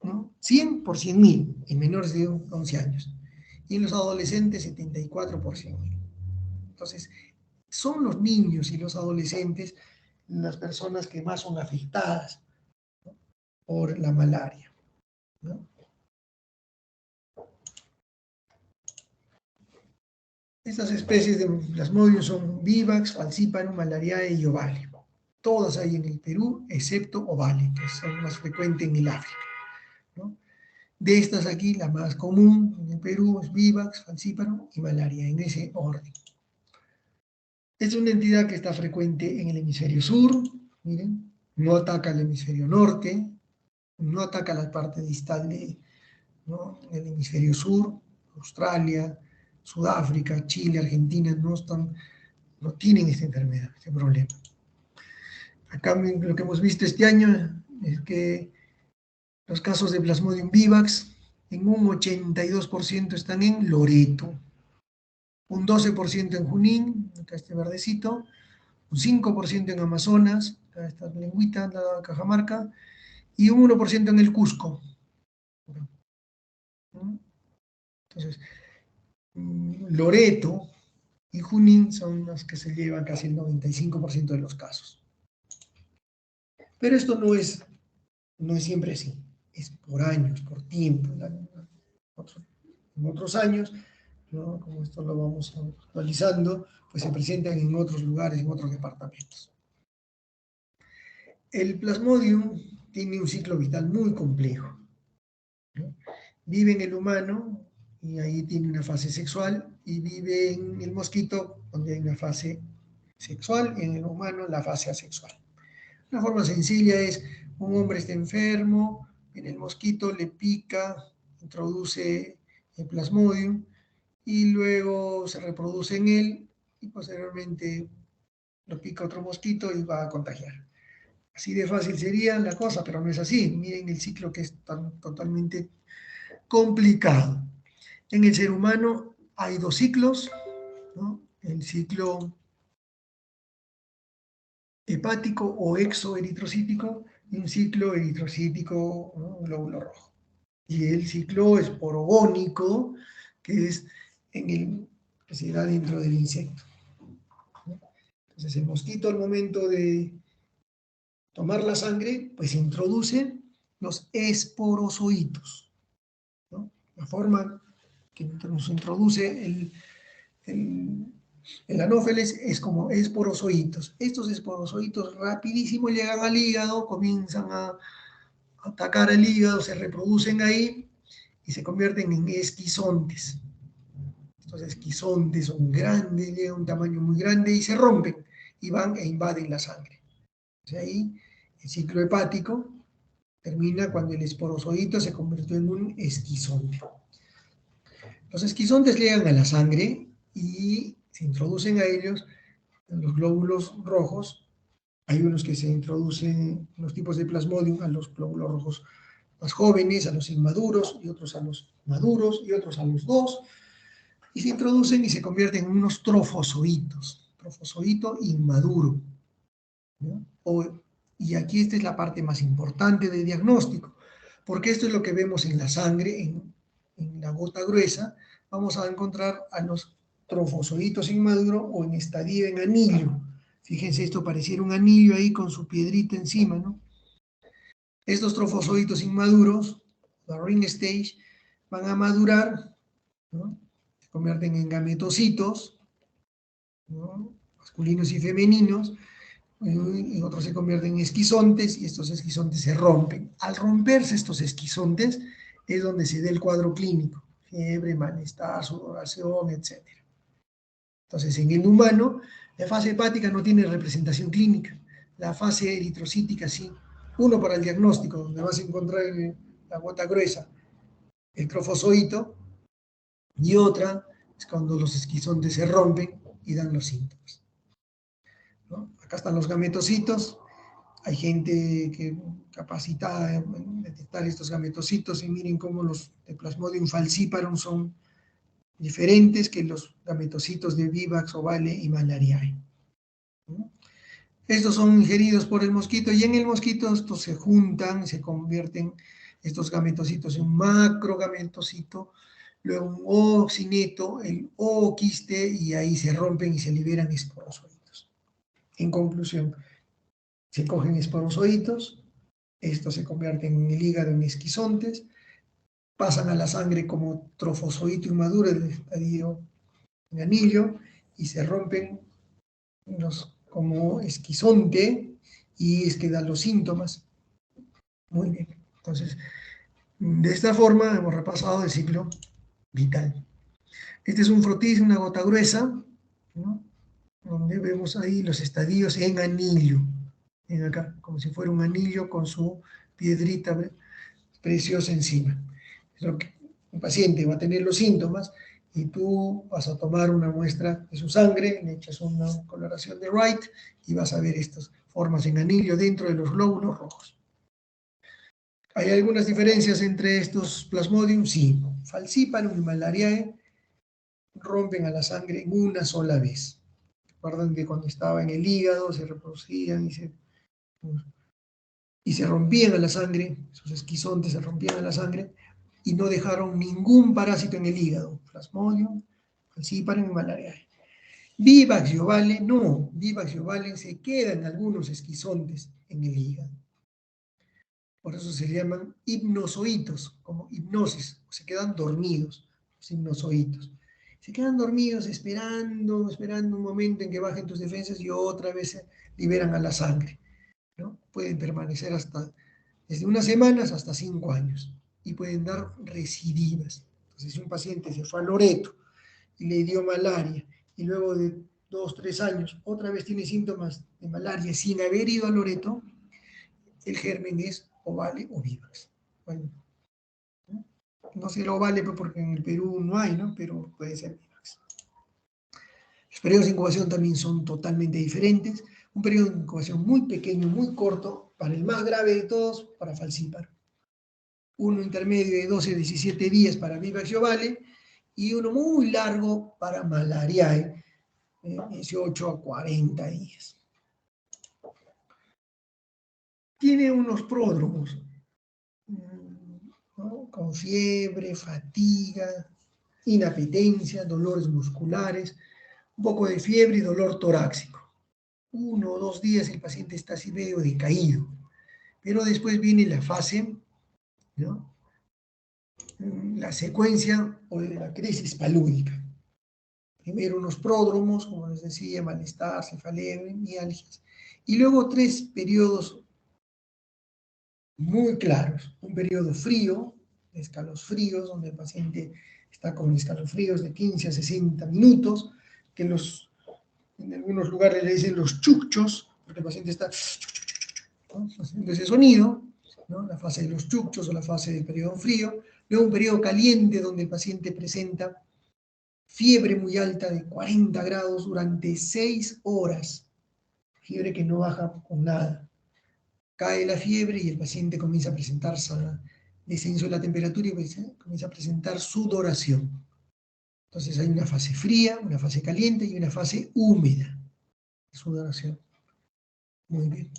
¿no? 100 por 100.000 en menores de 11 años. Y en los adolescentes, 74 por 100.000. Entonces, son los niños y los adolescentes las personas que más son afectadas, ¿no?, por la malaria, ¿no? Estas especies de plasmodium son Vivax, falciparum, malariae y ovale. Todas hay en el Perú, excepto ovale, que son más frecuentes en el África, ¿no? De estas aquí, la más común en el Perú es Vivax, falciparum y malaria, en ese orden. Es una entidad que está frecuente en el hemisferio sur, miren, no ataca al hemisferio norte, no ataca la parte distal ¿no?, del hemisferio sur. Australia, Sudáfrica, Chile, Argentina no tienen esta enfermedad, este problema. Acá lo que hemos visto este año es que los casos de Plasmodium vivax en un 82% están en Loreto, un 12% en Junín, acá este verdecito, un 5% en Amazonas, acá esta lengüita, la Cajamarca, y un 1% en el Cusco. Entonces, Loreto y Junín son los que se llevan casi el 95% de los casos. Pero esto no es siempre así, es por años, por tiempo. En otros años ¿no? Como esto lo vamos actualizando, pues se presentan en otros lugares, en otros departamentos. El Plasmodium tiene un ciclo vital muy complejo, ¿no? Vive en el humano y ahí tiene una fase sexual, y vive en el mosquito donde hay una fase sexual, y en el humano la fase asexual. Una forma sencilla es: un hombre está enfermo, en el mosquito le pica, introduce el Plasmodium y luego se reproduce en él, y posteriormente lo pica otro mosquito y va a contagiar. Así de fácil sería la cosa, pero no es así. Miren el ciclo, que es totalmente complicado. En el ser humano hay dos ciclos, ¿no? El ciclo hepático o exoeritrocítico y un ciclo eritrocítico, ¿no? Glóbulo rojo. Y el ciclo esporogónico, que es que se da dentro del insecto, ¿no? Entonces el mosquito, al momento de tomar la sangre, pues introduce los esporozoitos, ¿no? La forma que nos introduce el anófeles es como esporozoitos. Estos esporozoitos rapidísimo llegan al hígado, comienzan a atacar el hígado, se reproducen ahí y se convierten en esquizontes. Estos esquizontes son grandes, llegan a un tamaño muy grande y se rompen y van e invaden la sangre. Entonces ahí el ciclo hepático termina cuando el esporozoito se convirtió en un esquizonte. Los esquizontes llegan a la sangre y se introducen a ellos en los glóbulos rojos. Hay unos que se introducen, los tipos de Plasmodium, a los glóbulos rojos más jóvenes, a los inmaduros, y otros a los maduros, y otros a los dos, y se introducen y se convierten en unos trofozoitos, trofozoito inmaduro, ¿no? Y aquí esta es la parte más importante del diagnóstico, porque esto es lo que vemos en la sangre, en la gota gruesa. Vamos a encontrar a los trofozoitos inmaduros o en estadio en anillo. Fíjense, esto pareciera un anillo ahí con su piedrita encima, ¿no? Estos trofozoitos inmaduros, la ring stage, van a madurar, ¿no? Se convierten en gametocitos, ¿no? Masculinos y femeninos, y otros se convierten en esquizontes, y estos esquizontes se rompen. Al romperse estos esquizontes es donde se da el cuadro clínico: fiebre, malestar, sudoración, etc. Entonces, en el humano, la fase hepática no tiene representación clínica. La fase eritrocítica sí. Uno, para el diagnóstico, donde vas a encontrar en la gota gruesa el trofozoito, y otra es cuando los esquizontes se rompen y dan los síntomas, ¿no? Acá están los gametocitos. Hay gente que capacitada en detectar estos gametocitos, y miren cómo los de Plasmodium falciparum son diferentes que los gametocitos de Vivax, ovale y malariae, ¿no? Estos son ingeridos por el mosquito, y en el mosquito estos se juntan, se convierten estos gametocitos en un macrogametocito, luego un oocineto, el ooquiste, y ahí se rompen y se liberan esporozoitos. En conclusión, se cogen esporozoitos, estos se convierten en el hígado en esquizontes, pasan a la sangre como trofozoito inmaduro, el estadio en anillo, y se rompen como esquizonte, y es que dan los síntomas. Muy bien. Entonces, de esta forma hemos repasado el ciclo vital. Este es un frotis, una gota gruesa, ¿no? Donde vemos ahí los estadios en anillo. Ven acá, como si fuera un anillo con su piedrita preciosa encima. Es lo que un paciente va a tener los síntomas, y tú vas a tomar una muestra de su sangre, le echas una coloración de Wright y vas a ver estas formas en anillo dentro de los glóbulos rojos. ¿Hay algunas diferencias entre estos Plasmodium? Sí. Falciparum y malariae rompen a la sangre en una sola vez. Recuerdan que cuando estaba en el hígado se reproducían y se rompían a la sangre, esos esquizontes se rompían a la sangre y no dejaron ningún parásito en el hígado. Plasmodium, falciparum y malariae. Vivax y ovale, no. Vivax y ovale se quedan algunos esquizontes en el hígado. Por eso se llaman hipnozoitos, como hipnosis, se quedan dormidos los hipnozoitos. Se quedan dormidos esperando un momento en que bajen tus defensas y otra vez se liberan a la sangre, ¿no? Pueden permanecer desde unas semanas hasta 5 años y pueden dar recidivas. Entonces, si un paciente se fue a Loreto y le dio malaria y luego de 2, 3 años otra vez tiene síntomas de malaria sin haber ido a Loreto, el germen es ovale o vivax. Bueno, no será ovale porque en el Perú no hay, ¿no? Pero puede ser vivax. Los periodos de incubación también son totalmente diferentes. Un periodo de incubación muy pequeño, muy corto, para el más grave de todos, para falcíparo. Uno intermedio de 12 a 17 días para vivax y ovale, y uno muy largo para malariae, 18 a 40 días. Tiene unos pródromos, ¿no? Con fiebre, fatiga, inapetencia, dolores musculares, un poco de fiebre y dolor torácico. 1 o 2 días el paciente está así medio decaído, pero después viene la fase, ¿no? La secuencia o de la crisis palúdica. Primero unos pródromos, como les decía, malestar, cefalea, mialgias, y luego 3 periodos muy claros. Un periodo frío, de escalofríos, donde el paciente está con escalofríos de 15 a 60 minutos, que en algunos lugares le dicen los chuchos, porque el paciente está, ¿no?, haciendo ese sonido, ¿no?, la fase de los chuchos o la fase del periodo frío. Luego un periodo caliente, donde el paciente presenta fiebre muy alta de 40 grados durante 6 horas, fiebre que no baja con nada. Cae la fiebre y el paciente comienza a presentar descenso de la temperatura y comienza a presentar sudoración. Entonces hay una fase fría, una fase caliente y una fase húmeda de sudoración. Muy bien.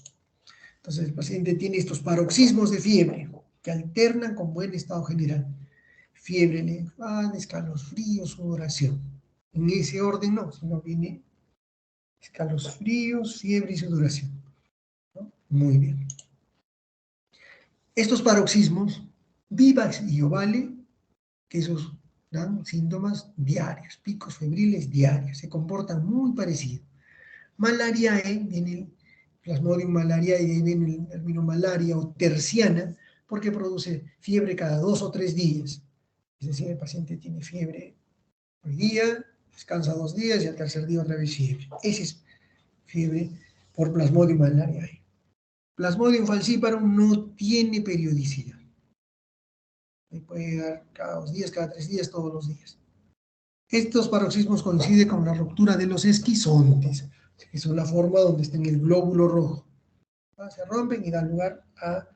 Entonces el paciente tiene estos paroxismos de fiebre que alternan con buen estado general. Fiebre elevada, escalofríos, sudoración. En ese orden no, sino viene escalofríos, fiebre y sudoración, ¿no? Muy bien. Estos paroxismos, vivax y ovale, que esos dan síntomas diarios, picos febriles diarios, se comportan muy parecido. Malariae, viene el Plasmodium malariae, viene el término malaria o terciana, porque produce fiebre cada 2 o 3 días. Es decir, el paciente tiene fiebre hoy día, descansa 2 días y al tercer día otra vez fiebre. Esa es fiebre por Plasmodium malariae. Plasmodium falciparum no tiene periodicidad. Puede dar cada 2 días, cada 3 días, todos los días. Estos paroxismos coinciden con la ruptura de los esquizontes, que son la forma donde está en el glóbulo rojo. Se rompen y dan lugar a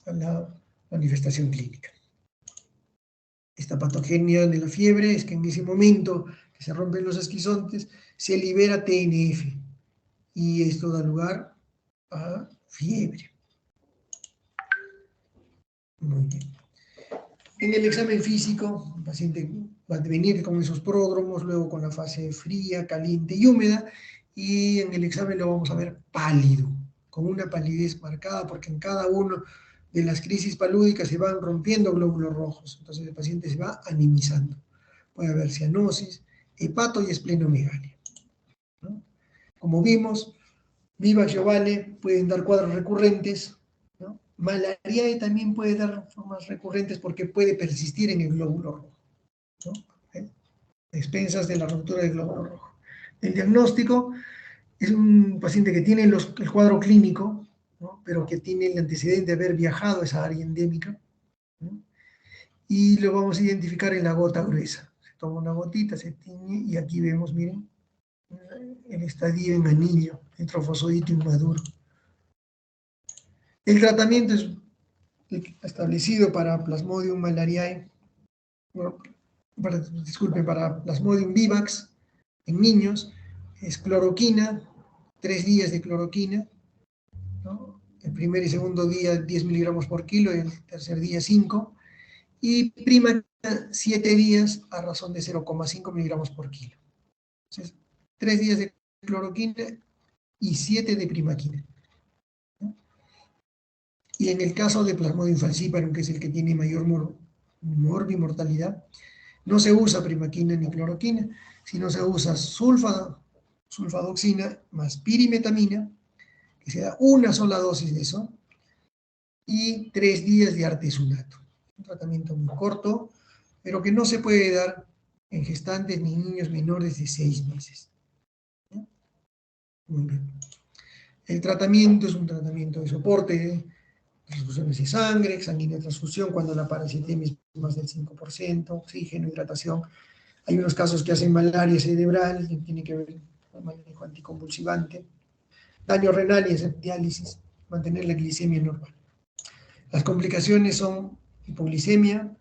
la manifestación clínica. Esta patogenia de la fiebre es que en ese momento que se rompen los esquizontes, se libera TNF y esto da lugar a fiebre. Muy bien. En el examen físico, el paciente va a venir con esos pródromos, luego con la fase fría, caliente y húmeda, y en el examen lo vamos a ver pálido, con una palidez marcada, porque en cada uno de las crisis palúdicas se van rompiendo glóbulos rojos, entonces el paciente se va anemizando. Puede haber cianosis, hepato y esplenomegalia, ¿no? Como vimos, vivax y ovale pueden dar cuadros recurrentes, ¿no? Malariae también puede dar formas recurrentes porque puede persistir en el glóbulo rojo, ¿no? Expensas de la ruptura del glóbulo rojo. El diagnóstico es un paciente que tiene el cuadro clínico, ¿no?, pero que tiene el antecedente de haber viajado a esa área endémica, ¿no?, y lo vamos a identificar en la gota gruesa. Se toma una gotita, se tiñe y aquí vemos, miren, el estadio en anillo, el trofosodito inmaduro. El tratamiento es establecido para Plasmodium malariae, para Plasmodium vivax en niños, es cloroquina, 3 días de cloroquina, ¿no? El primer y segundo día 10 miligramos por kilo, y el tercer día 5, y primaquina 7 días a razón de 0,5 miligramos por kilo. Entonces, 3 días de cloroquina y 7 de primaquina. Y en el caso de Plasmodium falciparum, que es el que tiene mayor morbimortalidad, No se usa primaquina ni cloroquina, sino se usa sulfadoxina más pirimetamina, que se da una sola dosis de eso, y 3 días de artesunato. Un tratamiento muy corto, pero que no se puede dar en gestantes ni niños menores de 6 meses. Muy bien. El tratamiento es un tratamiento de soporte, transfusiones de sangre, sanguínea transfusión cuando la parasitemia es más del 5%, oxígeno, hidratación. Hay unos casos que hacen malaria cerebral, que tiene que ver con el manejo anticonvulsivante. Daño renal y hacer diálisis, mantener la glicemia normal. Las complicaciones son hipoglicemia,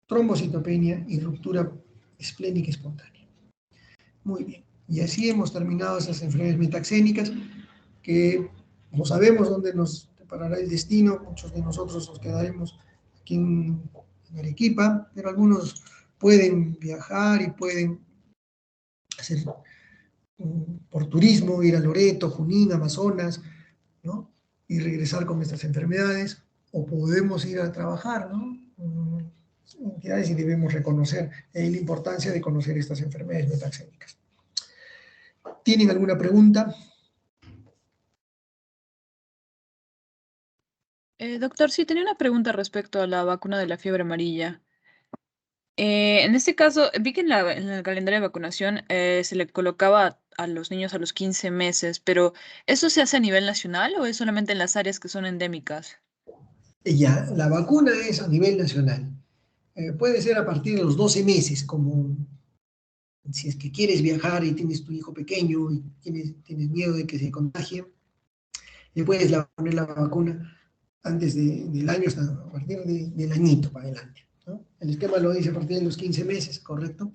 trombocitopenia y ruptura esplénica espontánea. Muy bien. Y así hemos terminado esas enfermedades metaxénicas que no sabemos dónde nos deparará el destino. Muchos de nosotros nos quedaremos aquí en Arequipa, pero algunos pueden viajar y pueden hacer por turismo, ir a Loreto, Junín, Amazonas, ¿no? Y regresar con estas enfermedades, o podemos ir a trabajar, ¿no? Entidades y debemos reconocer la importancia de conocer estas enfermedades metaxénicas. ¿Tienen alguna pregunta? Doctor, sí, tenía una pregunta respecto a la vacuna de la fiebre amarilla. En este caso, vi que en el calendario de vacunación se le colocaba a los niños a los 15 meses, pero ¿eso se hace a nivel nacional o es solamente en las áreas que son endémicas? Ya, la vacuna es a nivel nacional. Puede ser a partir de los 12 meses, como si es que quieres viajar y tienes tu hijo pequeño y tienes miedo de que se contagie, le puedes poner la vacuna antes del año, hasta a partir del añito para adelante, ¿no? El esquema lo dice a partir de los 15 meses, ¿correcto?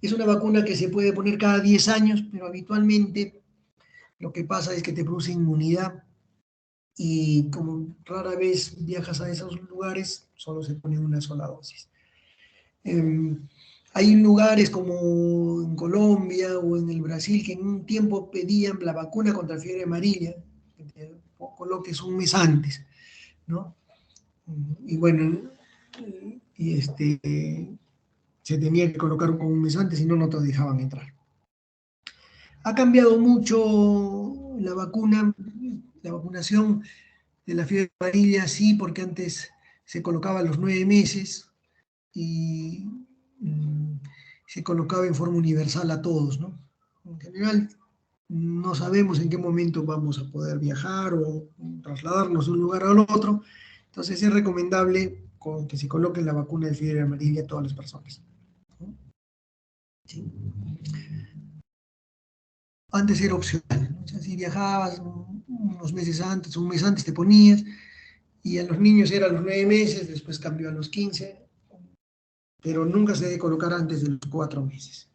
Es una vacuna que se puede poner cada 10 años, pero habitualmente lo que pasa es que te produce inmunidad y como rara vez viajas a esos lugares, solo se pone una sola dosis. Hay lugares como en Colombia o en el Brasil que en un tiempo pedían la vacuna contra fiebre amarilla, que te coloques un mes antes, ¿no? Y bueno, se tenía que colocar como un mes antes, si no, no te dejaban entrar. Ha cambiado mucho la vacunación de la fiebre amarilla, sí, porque antes se colocaba a los 9 meses y se colocaba en forma universal a todos, ¿no? En general, no sabemos en qué momento vamos a poder viajar o trasladarnos de un lugar al otro, entonces es recomendable que se coloque la vacuna de fiebre amarilla a todas las personas. Sí. Antes era opcional, ¿no? O sea, si viajabas unos meses antes, un mes antes te ponías, y a los niños era a los 9 meses, después cambió a los 15, pero nunca se debe colocar antes de los 4 meses.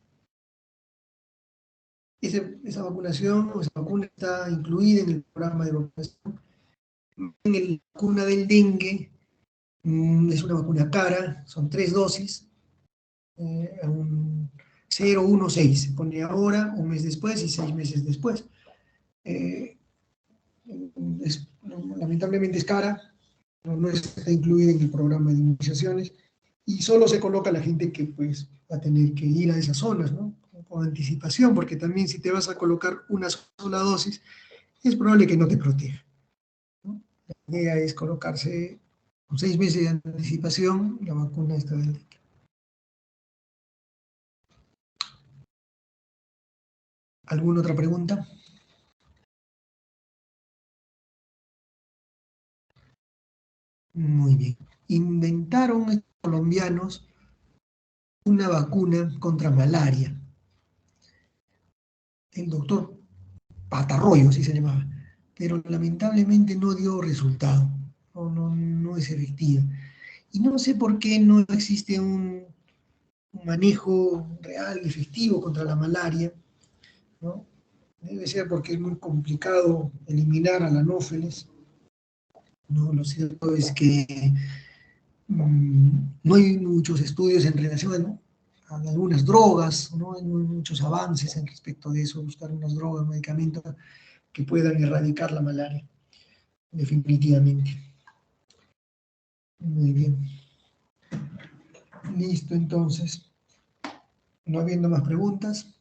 Esa vacunación, esa vacuna está incluida en el programa de vacunación. En la vacuna del dengue, es una vacuna cara, son 3 dosis, a un 0, 1, 6. Se pone ahora, un mes después y 6 meses después. Lamentablemente es cara, no está incluida en el programa de inmunizaciones y solo se coloca a la gente que pues va a tener que ir a esas zonas, ¿no? Con anticipación, porque también si te vas a colocar una sola dosis, es probable que no te proteja, ¿no? La idea es colocarse con 6 meses de anticipación la vacuna esta del dengue. ¿Alguna otra pregunta? Muy bien. Inventaron estos colombianos una vacuna contra malaria. El doctor Patarroyo, así se llamaba, pero lamentablemente no dio resultado, no es efectiva. Y no sé por qué no existe un manejo real, efectivo contra la malaria, ¿no? Debe ser porque es muy complicado eliminar al anófeles, ¿no? Lo cierto es que no hay muchos estudios en relación a algunas drogas, no hay muchos avances en respecto de eso, buscar unas drogas, medicamentos que puedan erradicar la malaria, definitivamente. Muy bien. Listo, entonces. No habiendo más preguntas,